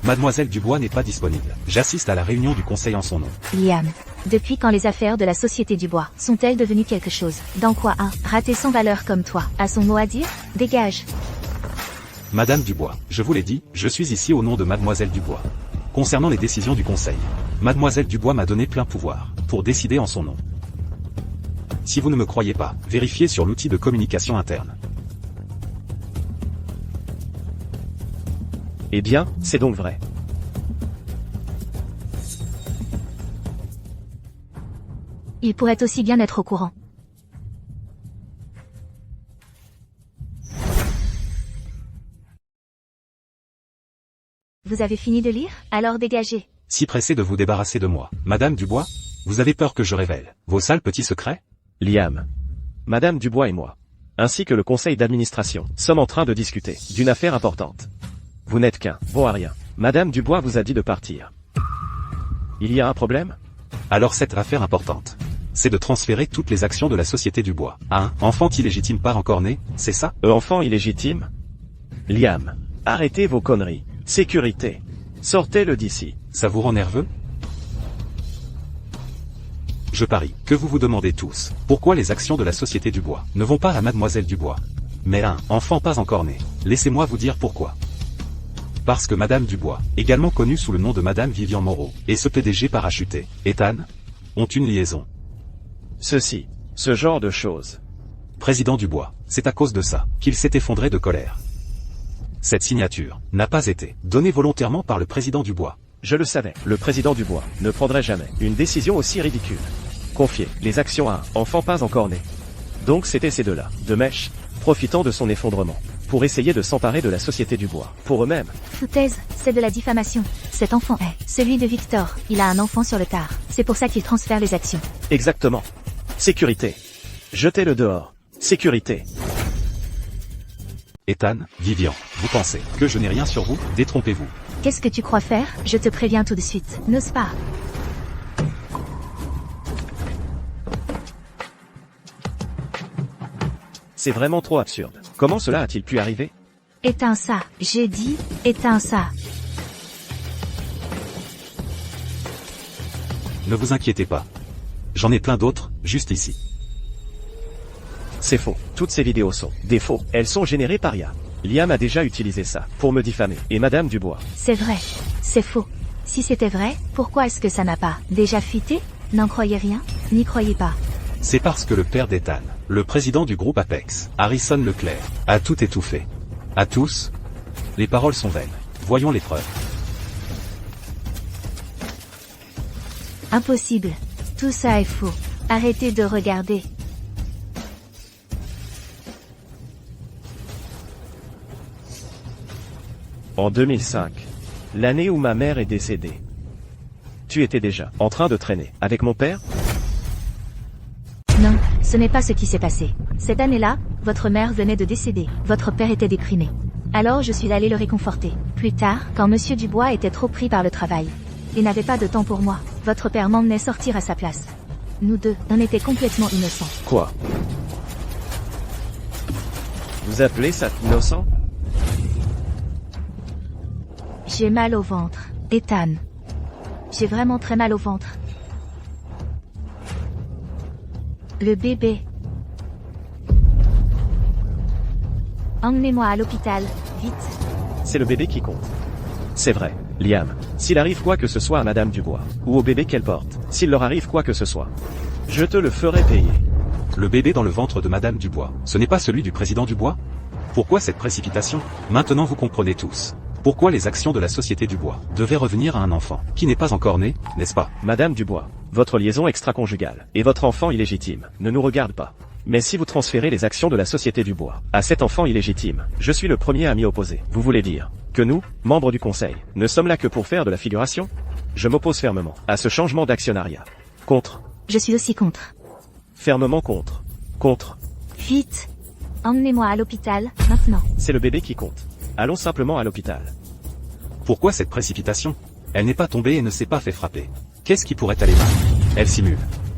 Mademoiselle Dubois n'est pas disponible. J'assiste à la réunion du conseil en son nom. Liam, depuis quand les affaires de la société Dubois sont-elles devenues quelque chose? Dans quoi un raté sans valeur comme toi a son mot à dire? Dégage. Madame Dubois, je vous l'ai dit, je suis ici au nom de Mademoiselle Dubois. Concernant les décisions du conseil, Mademoiselle Dubois m'a donné plein pouvoir pour décider en son nom. Si vous ne me croyez pas, vérifiez sur l'outil de communication interne. Eh bien, c'est donc vrai. Il pourrait aussi bien être au courant. Vous avez fini de lire? Alors dégagez. Si pressé de vous débarrasser de moi, Madame Dubois, vous avez peur que je révèle vos sales petits secrets? Liam, Madame Dubois et moi, ainsi que le conseil d'administration, sommes en train de discuter d'une affaire importante. Vous n'êtes qu'un bon à rien. Madame Dubois vous a dit de partir. Il y a un problème? Alors cette affaire importante, c'est de transférer toutes les actions de la société Dubois à un enfant illégitime pas encore né, c'est ça? Enfant illégitime? Liam, arrêtez vos conneries. Sécurité. Sortez-le d'ici. Ça vous rend nerveux? Je parie que vous vous demandez tous pourquoi les actions de la société Dubois ne vont pas à Mademoiselle Dubois, mais à un enfant pas encore né. Laissez-moi vous dire pourquoi. Parce que Madame Dubois, également connue sous le nom de Madame Vivian Moreau, et ce PDG parachuté, Ethan, ont une liaison. Ce genre de choses. Président Dubois, c'est à cause de ça qu'il s'est effondré de colère. Cette signature n'a pas été donnée volontairement par le président Dubois. Je le savais, le président Dubois ne prendrait jamais une décision aussi ridicule. Confier les actions à un enfant pas encore né. Donc c'était ces deux-là, de mèche, profitant de son effondrement, pour essayer de s'emparer de la société Dubois, pour eux-mêmes. Foutaise, c'est de la diffamation. Cet enfant est celui de Victor. Il a un enfant sur le tard. C'est pour ça qu'il transfère les actions. Exactement. Sécurité. Jetez-le dehors. Sécurité. Ethan, Vivian, vous pensez que je n'ai rien sur vous? Détrompez-vous. Qu'est-ce que tu crois faire? Je te préviens tout de suite. N'ose pas. C'est vraiment trop absurde. Comment cela a-t-il pu arriver? Éteins ça. J'ai dit, éteins ça. Ne vous inquiétez pas. J'en ai plein d'autres, juste ici. C'est faux. Toutes ces vidéos sont des faux. Elles sont générées par IA. Liam a déjà utilisé ça pour me diffamer. Et Madame Dubois. C'est vrai. C'est faux. Si c'était vrai, pourquoi est-ce que ça n'a pas déjà fuité? N'en croyez rien? N'y croyez pas. C'est parce que le père d'Ethan, le président du groupe Apex, Harrison Leclerc, a tout étouffé. À tous, les paroles sont vaines. Voyons les preuves. Impossible. Tout ça est faux. Arrêtez de regarder. En 2005, l'année où ma mère est décédée. Tu étais déjà en train de traîner avec mon père? Non, ce n'est pas ce qui s'est passé. Cette année-là, votre mère venait de décéder. Votre père était déprimé. Alors je suis allée le réconforter. Plus tard, quand Monsieur Dubois était trop pris par le travail et n'avait pas de temps pour moi, votre père m'emmenait sortir à sa place. Nous deux, on était complètement innocents. Quoi? Vous appelez ça innocent? J'ai mal au ventre, Ethan. J'ai vraiment très mal au ventre. Le bébé. Emmenez-moi à l'hôpital, vite. C'est le bébé qui compte. C'est vrai, Liam. S'il arrive quoi que ce soit à Madame Dubois, ou au bébé qu'elle porte, s'il leur arrive quoi que ce soit, je te le ferai payer. Le bébé dans le ventre de Madame Dubois, ce n'est pas celui du président Dubois? Pourquoi cette précipitation? Maintenant vous comprenez tous. Pourquoi les actions de la société Dubois devaient revenir à un enfant qui n'est pas encore né, n'est-ce pas? Madame Dubois, votre liaison extra-conjugale et votre enfant illégitime ne nous regardent pas. Mais si vous transférez les actions de la société Dubois à cet enfant illégitime, je suis le premier à m'y opposer. Vous voulez dire que nous, membres du conseil, ne sommes là que pour faire de la figuration? Je m'oppose fermement à ce changement d'actionnariat. Contre. Je suis aussi contre. Fermement contre. Contre. Vite. Emmenez-moi à l'hôpital, maintenant. C'est le bébé qui compte. Allons simplement à l'hôpital. Pourquoi cette précipitation? Elle n'est pas tombée et ne s'est pas fait frapper. Qu'est-ce qui pourrait aller mal? Elle simule.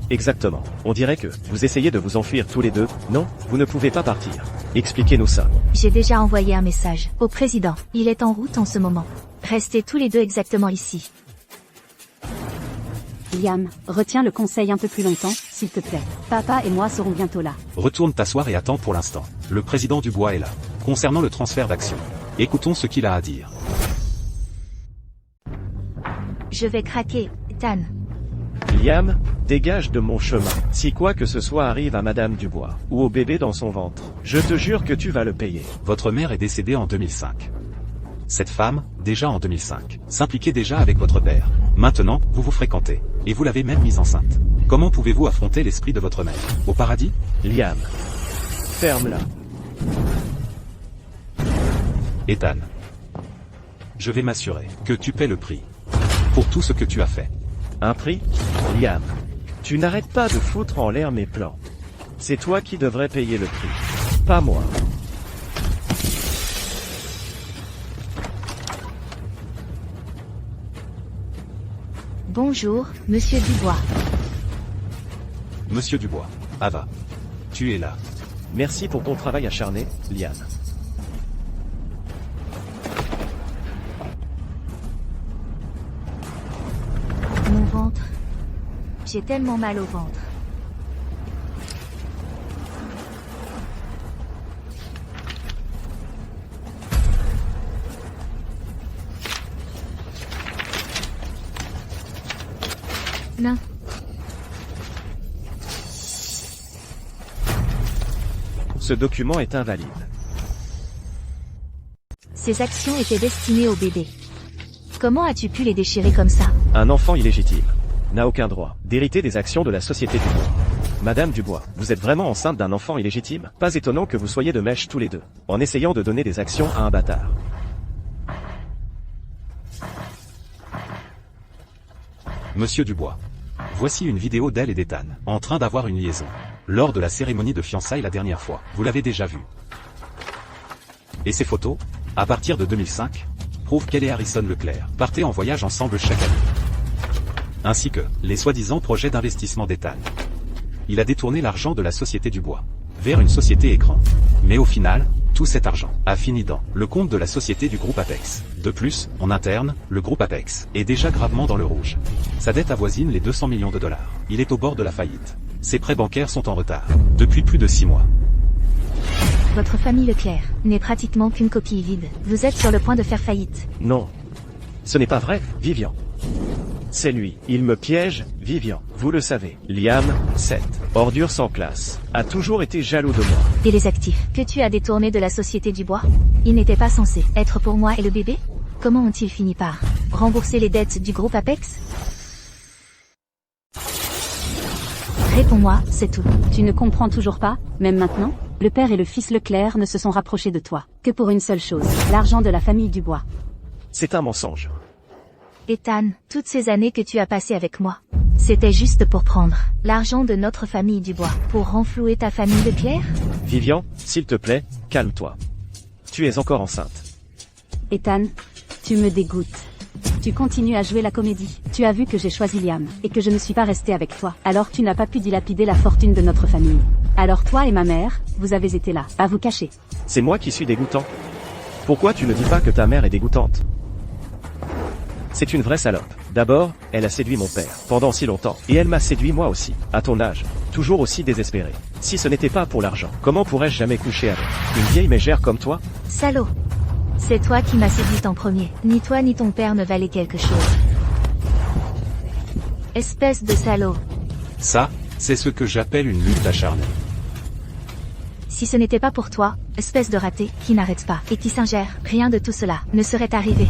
Exactement. On dirait que vous essayez de vous enfuir tous les deux. Non, vous ne pouvez pas partir. Expliquez-nous ça. J'ai déjà envoyé un message au président. Il est en route en ce moment. Restez tous les deux exactement ici. Liam, retiens le conseil un peu plus longtemps, s'il te plaît. Papa et moi serons bientôt là. Retourne t'asseoir et attends pour l'instant. Le président Dubois est là. Concernant le transfert d'actions, écoutons ce qu'il a à dire. Je vais craquer, Ethan. Liam, dégage de mon chemin. Si quoi que ce soit arrive à Madame Dubois, ou au bébé dans son ventre, je te jure que tu vas le payer. Votre mère est décédée en 2005. Cette femme, déjà en 2005, s'impliquait déjà avec votre père. Maintenant, vous vous fréquentez. Et vous l'avez même mise enceinte. Comment pouvez-vous affronter l'esprit de votre mère? Au paradis? Liam. Ferme-la. Ethan. Je vais m'assurer que tu paies le prix. Pour tout ce que tu as fait. Un prix? Liam. Tu n'arrêtes pas de foutre en l'air mes plans. C'est toi qui devrais payer le prix. Pas moi. Bonjour, Monsieur Dubois. Monsieur Dubois. Ava. Tu es là. Merci pour ton travail acharné, Liam. Mon ventre. J'ai tellement mal au ventre. Non. Ce document est invalide. Ces actions étaient destinées au bébé. Comment as-tu pu les déchirer comme ça? Un enfant illégitime n'a aucun droit d'hériter des actions de la société Dubois. Madame Dubois, vous êtes vraiment enceinte d'un enfant illégitime? Pas étonnant que vous soyez de mèche tous les deux, en essayant de donner des actions à un bâtard. Monsieur Dubois. Voici une vidéo d'elle et d'Ethan, en train d'avoir une liaison. Lors de la cérémonie de fiançailles la dernière fois, vous l'avez déjà vu. Et ces photos, à partir de 2005, prouvent qu'elle et Harrison Leclerc partaient en voyage ensemble chaque année. Ainsi que les soi-disant projets d'investissement d'Ethan. Il a détourné l'argent de la société Dubois vers une société écran. Mais au final, tout cet argent a fini dans le compte de la société du groupe Apex. De plus, en interne, le groupe Apex est déjà gravement dans le rouge. Sa dette avoisine les 200 millions de dollars. Il est au bord de la faillite. Ses prêts bancaires sont en retard depuis plus de 6 mois. Votre famille Leclerc n'est pratiquement qu'une coquille vide. Vous êtes sur le point de faire faillite. Non. Ce n'est pas vrai, Vivian. C'est lui. Il me piège, Vivian. Vous le savez. Liam, 7. Ordure sans classe. A toujours été jaloux de moi. Et les actifs que tu as détournés de la société Dubois? Ils n'étaient pas censés être pour moi et le bébé? Comment ont-ils fini par rembourser les dettes du groupe Apex? Réponds-moi, c'est tout. Tu ne comprends toujours pas, même maintenant? Le père et le fils Leclerc ne se sont rapprochés de toi que pour une seule chose, l'argent de la famille Dubois. C'est un mensonge. Ethan, toutes ces années que tu as passées avec moi, c'était juste pour prendre l'argent de notre famille Dubois, pour renflouer ta famille Leclerc? Vivian, s'il te plaît, calme-toi. Tu es encore enceinte. Ethan, tu me dégoûtes. Tu continues à jouer la comédie. Tu as vu que j'ai choisi Liam, et que je ne suis pas restée avec toi. Alors tu n'as pas pu dilapider la fortune de notre famille. Alors toi et ma mère, vous avez été là, à vous cacher. C'est moi qui suis dégoûtant. Pourquoi tu ne dis pas que ta mère est dégoûtante? C'est une vraie salope. D'abord, elle a séduit mon père, pendant si longtemps. Et elle m'a séduit moi aussi, à ton âge. Toujours aussi désespéré. Si ce n'était pas pour l'argent, comment pourrais-je jamais coucher avec une vieille mégère comme toi? Salaud. C'est toi qui m'as séduite en premier. Ni toi ni ton père ne valaient quelque chose. Espèce de salaud. Ça, c'est ce que j'appelle une lutte acharnée. Si ce n'était pas pour toi, espèce de raté, qui n'arrête pas, et qui s'ingère, rien de tout cela ne serait arrivé.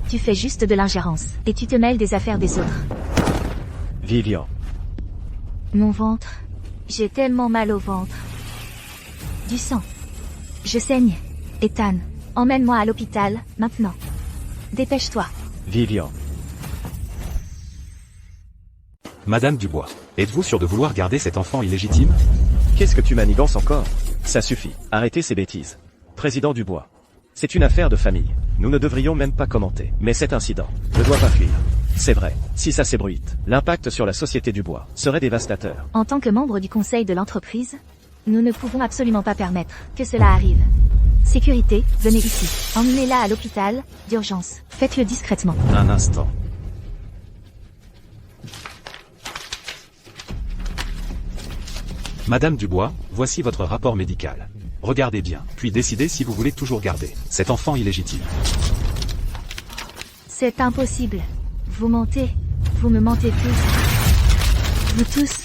Tu fais juste de l'ingérence, et tu te mêles des affaires des autres. Vivian. Mon ventre. J'ai tellement mal au ventre. Du sang. Je saigne. Ethan, emmène-moi à l'hôpital, maintenant. Dépêche-toi. Vivian. Madame Dubois, êtes-vous sûre de vouloir garder cet enfant illégitime? Qu'est-ce que tu manigances encore? Ça suffit, arrêtez ces bêtises. Président Dubois. C'est une affaire de famille. Nous ne devrions même pas commenter. Mais cet incident ne doit pas fuir. C'est vrai, si ça s'ébruite, l'impact sur la société Dubois serait dévastateur. En tant que membre du conseil de l'entreprise, nous ne pouvons absolument pas permettre que cela arrive. Sécurité, venez ici. Emmenez-la à l'hôpital, d'urgence. Faites-le discrètement. Un instant. Madame Dubois, voici votre rapport médical. Regardez bien, puis décidez si vous voulez toujours garder cet enfant illégitime. C'est impossible. Vous mentez. Vous me mentez tous. Vous tous.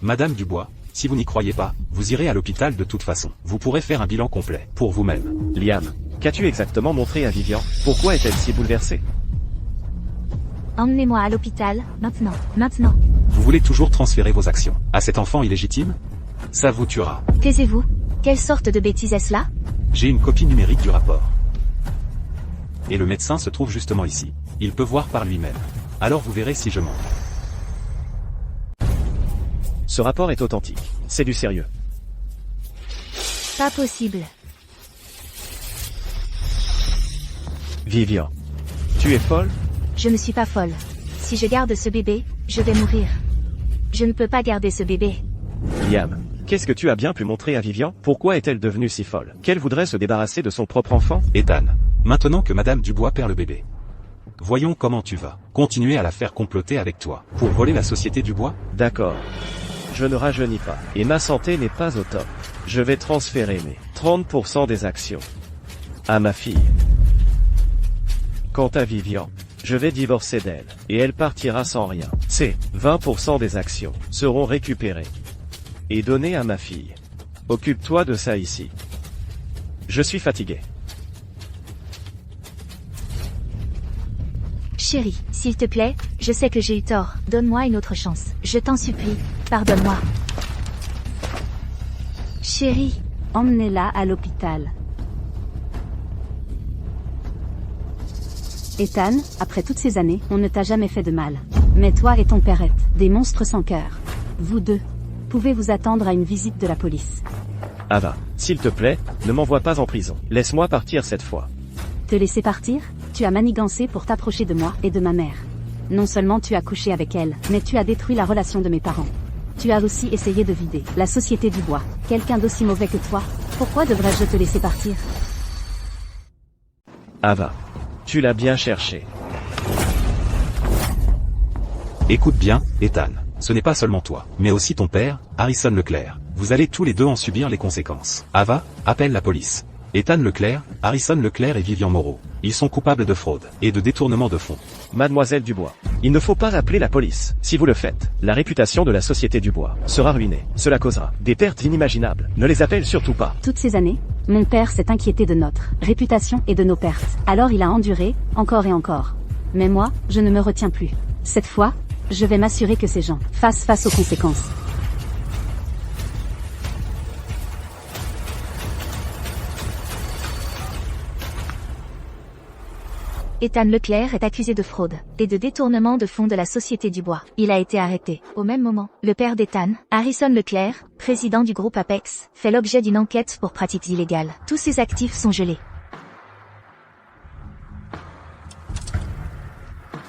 Madame Dubois, si vous n'y croyez pas, vous irez à l'hôpital de toute façon. Vous pourrez faire un bilan complet, pour vous-même. Liam, qu'as-tu exactement montré à Vivian? Pourquoi est-elle si bouleversée? Emmenez-moi à l'hôpital, maintenant. Maintenant. Vous voulez toujours transférer vos actions à cet enfant illégitime? Ça vous tuera. Taisez-vous. Quelle sorte de bêtise est-ce là? J'ai une copie numérique du rapport. Et le médecin se trouve justement ici. Il peut voir par lui-même. Alors vous verrez si je mens. Ce rapport est authentique. C'est du sérieux. Pas possible. Vivian. Tu es folle? Je ne suis pas folle. Si je garde ce bébé, je vais mourir. Je ne peux pas garder ce bébé. Liam. Qu'est-ce que tu as bien pu montrer à Vivian? Pourquoi est-elle devenue si folle? Qu'elle voudrait se débarrasser de son propre enfant? Ethan, maintenant que Madame Dubois perd le bébé, voyons comment tu vas continuer à la faire comploter avec toi pour voler la société Dubois? D'accord. Je ne rajeunis pas. Et ma santé n'est pas au top. Je vais transférer mes 30% des actions à ma fille. Quant à Vivian, je vais divorcer d'elle, et elle partira sans rien. Ces 20% des actions seront récupérées et données à ma fille. Occupe-toi de ça ici. Je suis fatigué. Chérie, s'il te plaît, je sais que j'ai eu tort. Donne-moi une autre chance. Je t'en supplie. Pardonne-moi. Chérie. Emmenez-la à l'hôpital. Ethan, après toutes ces années, on ne t'a jamais fait de mal. Mais toi et ton père êtes des monstres sans cœur. Vous deux pouvez vous attendre à une visite de la police. Ava, s'il te plaît, ne m'envoie pas en prison. Laisse-moi partir cette fois. Te laisser partir? Tu as manigancé pour t'approcher de moi et de ma mère. Non seulement tu as couché avec elle, mais tu as détruit la relation de mes parents. Tu as aussi essayé de vider la société Dubois. Quelqu'un d'aussi mauvais que toi. Pourquoi devrais-je te laisser partir? Ava, tu l'as bien cherché. Écoute bien, Ethan. Ce n'est pas seulement toi, mais aussi ton père, Harrison Leclerc. Vous allez tous les deux en subir les conséquences. Ava, appelle la police. Ethan Leclerc, Harrison Leclerc et Vivian Moreau. Ils sont coupables de fraude et de détournement de fonds. Mademoiselle Dubois, il ne faut pas appeler la police. Si vous le faites, la réputation de la société Dubois sera ruinée. Cela causera des pertes inimaginables. Ne les appelle surtout pas. Toutes ces années, mon père s'est inquiété de notre réputation et de nos pertes. Alors il a enduré, encore et encore. Mais moi, je ne me retiens plus. Cette fois, je vais m'assurer que ces gens fassent face aux conséquences. Ethan Leclerc est accusé de fraude et de détournement de fonds de la société Dubois. Il a été arrêté. Au même moment, le père d'Ethan, Harrison Leclerc, président du groupe Apex, fait l'objet d'une enquête pour pratiques illégales. Tous ses actifs sont gelés.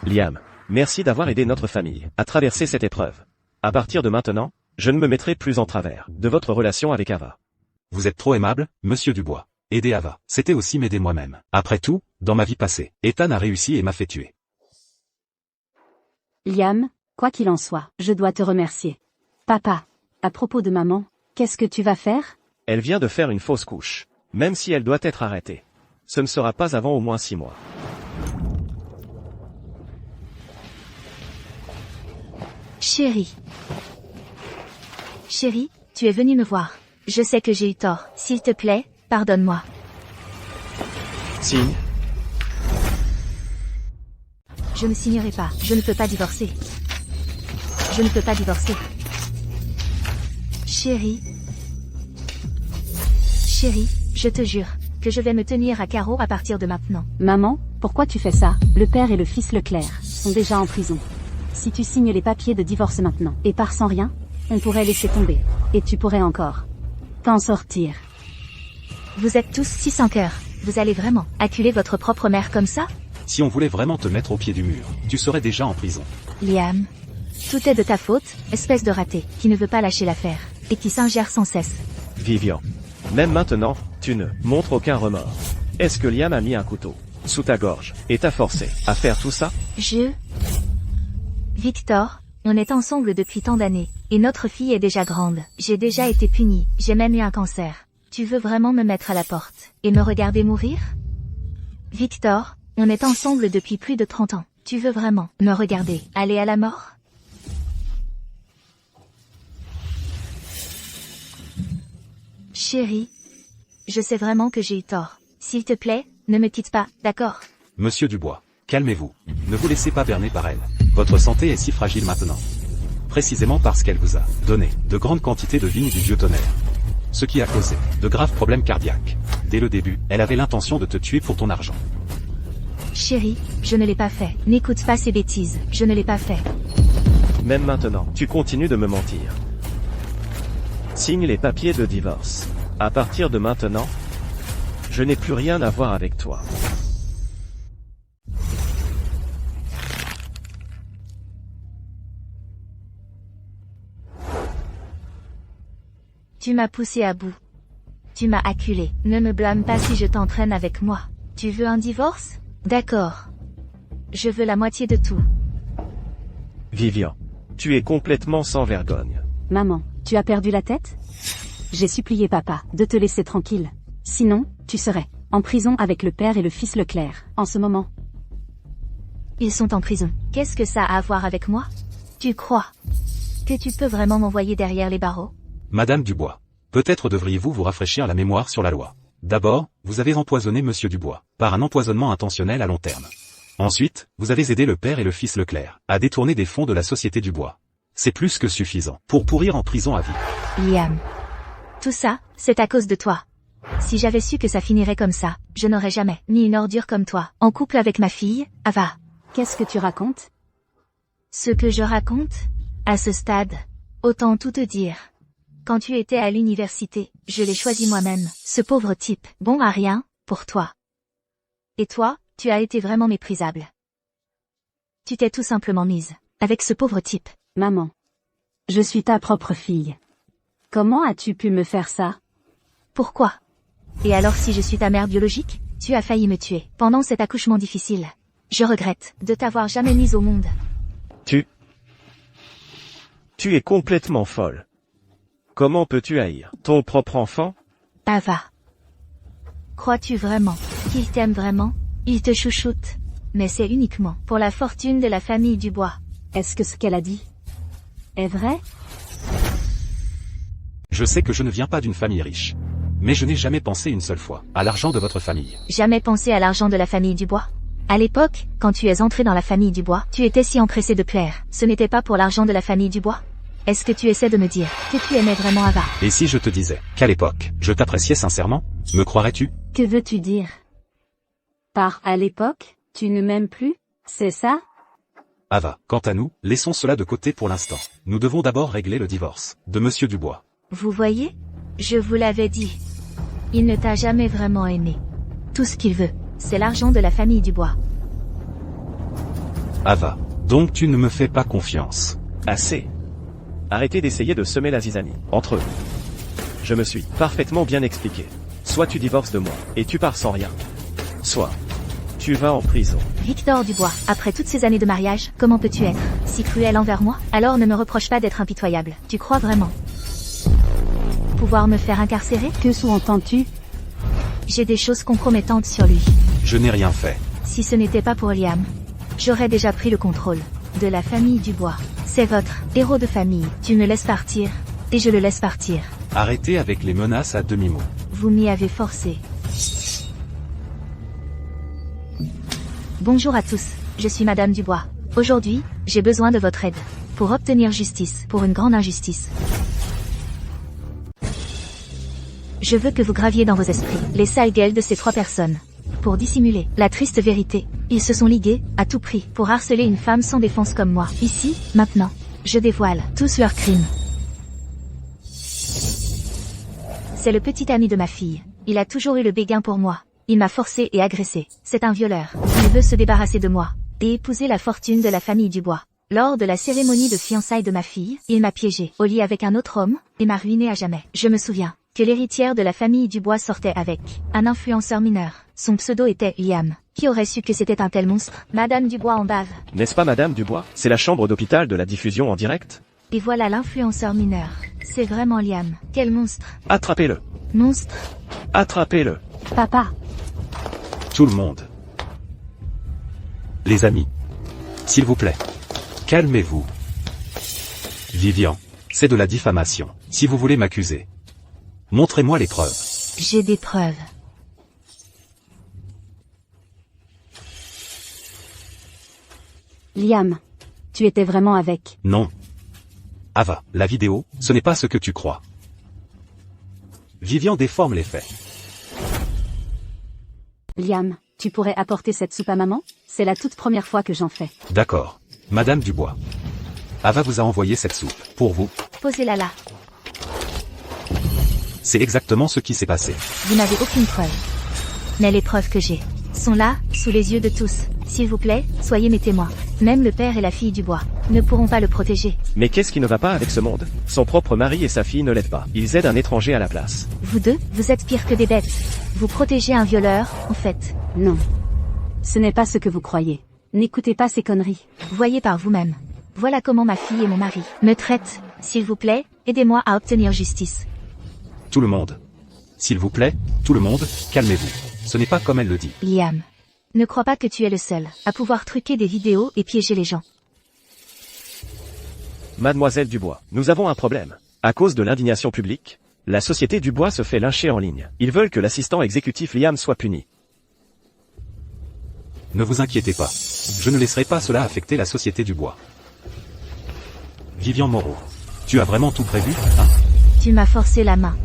Liam, merci d'avoir aidé notre famille à traverser cette épreuve. À partir de maintenant, je ne me mettrai plus en travers de votre relation avec Ava. Vous êtes trop aimable, monsieur Dubois. Aider Ava, c'était aussi m'aider moi-même. Après tout, dans ma vie passée, Ethan a réussi et m'a fait tuer. Liam, quoi qu'il en soit, je dois te remercier. Papa, à propos de maman, qu'est-ce que tu vas faire? Elle vient de faire une fausse couche. Même si elle doit être arrêtée. Ce ne sera pas avant au moins 6 mois. Chérie. Chérie, tu es venue me voir. Je sais que j'ai eu tort. S'il te plaît, pardonne-moi. Signe. Je ne signerai pas. Je ne peux pas divorcer. Je ne peux pas divorcer. Chérie. Chérie, je te jure que je vais me tenir à carreau à partir de maintenant. Maman, pourquoi tu fais ça? Le père et le fils Leclerc sont déjà en prison. Si tu signes les papiers de divorce maintenant et pars sans rien, on pourrait laisser tomber. Et tu pourrais encore t'en sortir. Vous êtes tous si sans cœur. Vous allez vraiment acculer votre propre mère comme ça? Si on voulait vraiment te mettre au pied du mur, tu serais déjà en prison. Liam, tout est de ta faute, espèce de raté, qui ne veut pas lâcher l'affaire, et qui s'ingère sans cesse. Vivian. Même maintenant, tu ne montres aucun remords. Est-ce que Liam a mis un couteau sous ta gorge et t'a forcé à faire tout ça? Victor, on est ensemble depuis tant d'années, et notre fille est déjà grande. J'ai déjà été punie, j'ai même eu un cancer. Tu veux vraiment me mettre à la porte, et me regarder mourir? Victor, on est ensemble depuis plus de 30 ans. Tu veux vraiment me regarder aller à la mort? Chérie, je sais vraiment que j'ai eu tort. S'il te plaît, ne me quitte pas, d'accord? Monsieur Dubois, calmez-vous. Ne vous laissez pas berner par elle. Votre santé est si fragile maintenant. Précisément parce qu'elle vous a donné de grandes quantités de vignes du vieux tonnerre. Ce qui a causé de graves problèmes cardiaques. Dès le début, elle avait l'intention de te tuer pour ton argent. Chérie, je ne l'ai pas fait. N'écoute pas ces bêtises, je ne l'ai pas fait. Même maintenant, tu continues de me mentir. Signe les papiers de divorce. À partir de maintenant, je n'ai plus rien à voir avec toi. Tu m'as poussé à bout. Tu m'as acculé. Ne me blâme pas si je t'entraîne avec moi. Tu veux un divorce? D'accord. Je veux la moitié de tout. Vivian. Tu es complètement sans vergogne. Maman, tu as perdu la tête? J'ai supplié papa de te laisser tranquille. Sinon, tu serais en prison avec le père et le fils Leclerc, en ce moment. Ils sont en prison. Qu'est-ce que ça a à voir avec moi? Tu crois que tu peux vraiment m'envoyer derrière les barreaux? Madame Dubois, peut-être devriez-vous vous rafraîchir la mémoire sur la loi. D'abord, vous avez empoisonné Monsieur Dubois, par un empoisonnement intentionnel à long terme. Ensuite, vous avez aidé le père et le fils Leclerc à détourner des fonds de la société Dubois. C'est plus que suffisant pour pourrir en prison à vie. Liam. Tout ça, c'est à cause de toi. Si j'avais su que ça finirait comme ça, je n'aurais jamais mis une ordure comme toi, en couple avec ma fille, Ava. Qu'est-ce que tu racontes? Ce que je raconte? À ce stade, autant tout te dire. Quand tu étais à l'université, je l'ai choisi moi-même, ce pauvre type, bon à rien, pour toi. Et toi, tu as été vraiment méprisable. Tu t'es tout simplement mise avec ce pauvre type. Maman. Je suis ta propre fille. Comment as-tu pu me faire ça? Pourquoi? Et alors si je suis ta mère biologique, tu as failli me tuer pendant cet accouchement difficile. Je regrette de t'avoir jamais mise au monde. Tu es complètement folle. Comment peux-tu haïr ton propre enfant? Ava. Crois-tu vraiment qu'il t'aime vraiment? Il te chouchoute. Mais c'est uniquement pour la fortune de la famille Dubois. Est-ce que ce qu'elle a dit est vrai? Je sais que je ne viens pas d'une famille riche. Mais je n'ai jamais pensé une seule fois à l'argent de votre famille. Jamais pensé à l'argent de la famille Dubois? À l'époque, quand tu es entré dans la famille Dubois, tu étais si empressé de plaire. Ce n'était pas pour l'argent de la famille Dubois? Est-ce que tu essaies de me dire que tu aimais vraiment Ava? Et si je te disais qu'à l'époque, je t'appréciais sincèrement, me croirais-tu? Que veux-tu dire? Par à l'époque, tu ne m'aimes plus, c'est ça? Ava, quant à nous, laissons cela de côté pour l'instant. Nous devons d'abord régler le divorce de Monsieur Dubois. Vous voyez? Je vous l'avais dit. Il ne t'a jamais vraiment aimé. Tout ce qu'il veut, c'est l'argent de la famille Dubois. Ava, donc tu ne me fais pas confiance. Assez. Arrêtez d'essayer de semer la zizanie entre eux. Je me suis parfaitement bien expliqué. Soit tu divorces de moi, et tu pars sans rien. Soit tu vas en prison. Victor Dubois, après toutes ces années de mariage, comment peux-tu être si cruel envers moi? Alors ne me reproche pas d'être impitoyable. Tu crois vraiment pouvoir me faire incarcérer? Que sous-entends-tu? J'ai des choses compromettantes sur lui. Je n'ai rien fait. Si ce n'était pas pour Liam, j'aurais déjà pris le contrôle de la famille Dubois. C'est votre héros de famille. Tu me laisses partir, et je le laisse partir. Arrêtez avec les menaces à demi-mot. Vous m'y avez forcé. Bonjour à tous, je suis Madame Dubois. Aujourd'hui, j'ai besoin de votre aide. Pour obtenir justice, pour une grande injustice. Je veux que vous graviez dans vos esprits les sales gueules de ces 3 personnes. Pour dissimuler la triste vérité, ils se sont ligués, à tout prix, pour harceler une femme sans défense comme moi. Ici, maintenant, je dévoile tous leurs crimes. C'est le petit ami de ma fille. Il a toujours eu le béguin pour moi. Il m'a forcé et agressé. C'est un violeur. Il veut se débarrasser de moi et épouser la fortune de la famille Dubois. Lors de la cérémonie de fiançailles de ma fille, il m'a piégé au lit avec un autre homme et m'a ruiné à jamais. Je me souviens que l'héritière de la famille Dubois sortait avec un influenceur mineur. Son pseudo était Liam. Qui aurait su que c'était un tel monstre? Madame Dubois en bave. N'est-ce pas Madame Dubois? C'est la chambre d'hôpital de la diffusion en direct? Et voilà l'influenceur mineur. C'est vraiment Liam. Quel monstre. Attrapez-le. Monstre. Attrapez-le. Papa, Tout le monde. Les amis. S'il vous plaît. Calmez-vous. Vivian, c'est de la diffamation. Si vous voulez m'accuser, montrez-moi les preuves. J'ai des preuves. Liam, tu étais vraiment avec. Non. Ava, la vidéo, ce n'est pas ce que tu crois. Vivian déforme les faits. Liam, tu pourrais apporter cette soupe à maman? C'est la toute première fois que j'en fais. D'accord. Madame Dubois. Ava vous a envoyé cette soupe. Pour vous. Posez-la là. C'est exactement ce qui s'est passé. Vous n'avez aucune preuve. Mais les preuves que j'ai sont là, sous les yeux de tous. S'il vous plaît, soyez mes témoins. Même le père et la fille Dubois ne pourront pas le protéger. Mais qu'est-ce qui ne va pas avec ce monde? Son propre mari et sa fille ne l'aident pas. Ils aident un étranger à la place. Vous deux, vous êtes pire que des bêtes. Vous protégez un violeur, en fait. Non. Ce n'est pas ce que vous croyez. N'écoutez pas ces conneries. Voyez par vous-même. Voilà comment ma fille et mon mari me traitent. S'il vous plaît, aidez-moi à obtenir justice. Tout le monde. S'il vous plaît, tout le monde, calmez-vous. Ce n'est pas comme elle le dit. Liam, ne crois pas que tu es le seul à pouvoir truquer des vidéos et piéger les gens. Mademoiselle Dubois, nous avons un problème. À cause de l'indignation publique, la société Dubois se fait lyncher en ligne. Ils veulent que l'assistant exécutif Liam soit puni. Ne vous inquiétez pas. Je ne laisserai pas cela affecter la société Dubois. Vivian Moreau. Tu as vraiment tout prévu, hein? Tu m'as forcé la main.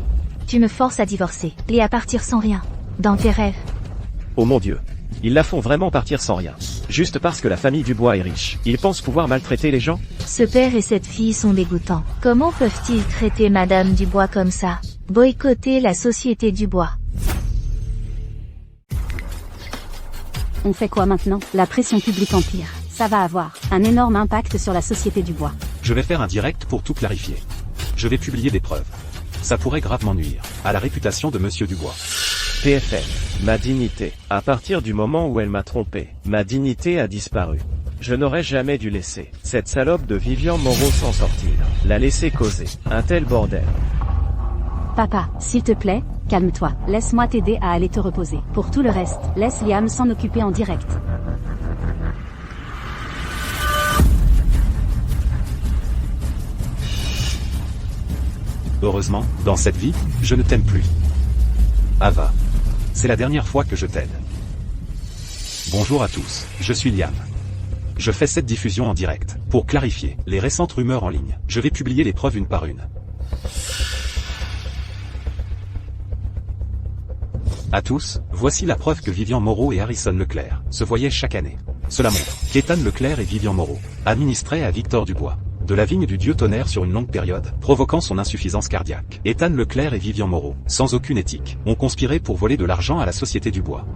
Tu me forces à divorcer et à partir sans rien. Dans tes rêves. Oh mon Dieu. Ils la font vraiment partir sans rien. Juste parce que la famille Dubois est riche. Ils pensent pouvoir maltraiter les gens? Ce père et cette fille sont dégoûtants. Comment peuvent-ils traiter Madame Dubois comme ça? Boycotter la société Dubois. On fait quoi maintenant? La pression publique empire. Ça va avoir un énorme impact sur la société Dubois. Je vais faire un direct pour tout clarifier. Je vais publier des preuves. Ça pourrait gravement nuire à la réputation de Monsieur Dubois. PFF. Ma dignité. À partir du moment où elle m'a trompé, ma dignité a disparu. Je n'aurais jamais dû laisser cette salope de Vivian Moreau s'en sortir. La laisser causer un tel bordel. Papa, s'il te plaît, calme-toi. Laisse-moi t'aider à aller te reposer. Pour tout le reste, laisse Liam s'en occuper en direct. Heureusement, dans cette vie, je ne t'aime plus. Ava. C'est la dernière fois que je t'aide. Bonjour à tous, je suis Liam. Je fais cette diffusion en direct, pour clarifier les récentes rumeurs en ligne. Je vais publier les preuves une par une. À tous, voici la preuve que Vivian Moreau et Harrison Leclerc se voyaient chaque année. Cela montre qu'Ethan Leclerc et Vivian Moreau administraient à Victor Dubois de la vigne du dieu tonnerre sur une longue période, provoquant son insuffisance cardiaque. Ethan Leclerc et Vivian Moreau, sans aucune éthique, ont conspiré pour voler de l'argent à la société Dubois.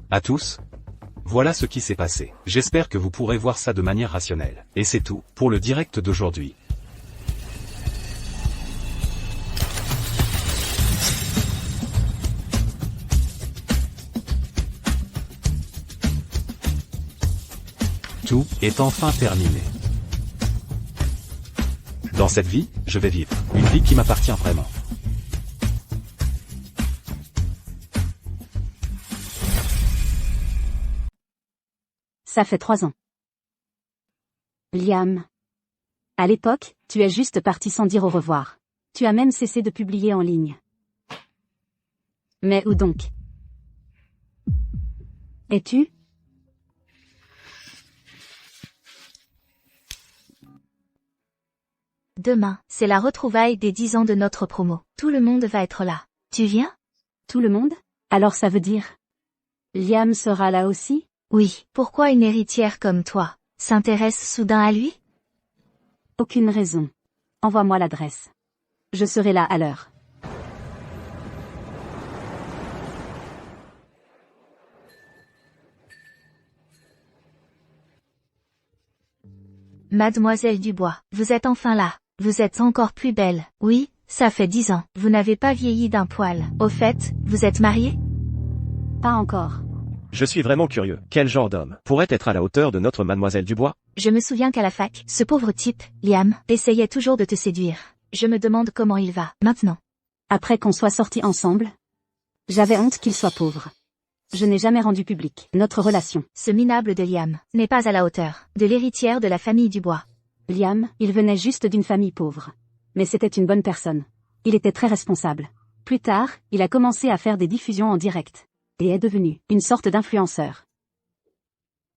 À tous, voilà ce qui s'est passé. J'espère que vous pourrez voir ça de manière rationnelle. Et c'est tout pour le direct d'aujourd'hui. Tout est enfin terminé. Dans cette vie, je vais vivre une vie qui m'appartient vraiment. Ça fait 3 ans. Liam À l'époque, tu es juste parti sans dire au revoir. Tu as même cessé de publier en ligne. Mais où donc es-tu? Demain, c'est la retrouvaille des 10 ans de notre promo. Tout le monde va être là. Tu viens? Tout le monde? Alors ça veut dire Liam sera là aussi? Oui. Pourquoi une héritière comme toi s'intéresse soudain à lui? Aucune raison. Envoie-moi l'adresse. Je serai là à l'heure. Mademoiselle Dubois, vous êtes enfin là. Vous êtes encore plus belle. Oui, ça fait 10 ans. Vous n'avez pas vieilli d'un poil. Au fait, vous êtes mariée? Pas encore. Je suis vraiment curieux. Quel genre d'homme pourrait être à la hauteur de notre Mademoiselle Dubois? Je me souviens qu'à la fac, ce pauvre type, Liam, essayait toujours de te séduire. Je me demande comment il va, maintenant. Après qu'on soit sortis ensemble, j'avais honte qu'il soit pauvre. Je n'ai jamais rendu public notre relation. Ce minable de Liam n'est pas à la hauteur de l'héritière de la famille Dubois. Liam, il venait juste d'une famille pauvre. Mais c'était une bonne personne. Il était très responsable. Plus tard, il a commencé à faire des diffusions en direct. Et est devenu une sorte d'influenceur.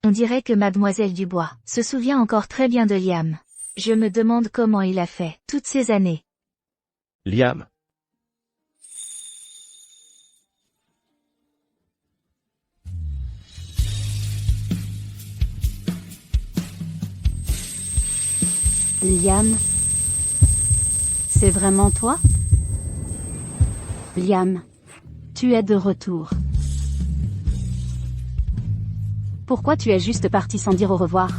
On dirait que Mademoiselle Dubois se souvient encore très bien de Liam. Je me demande comment il a fait toutes ces années. Liam. Liam, c'est vraiment toi? Liam, tu es de retour. Pourquoi tu es juste parti sans dire au revoir?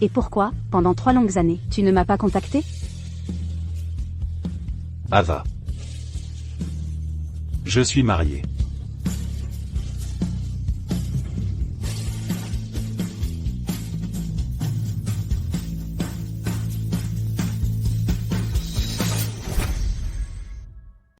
Et pourquoi, pendant 3 longues années, tu ne m'as pas contacté? Ava. Je suis marié.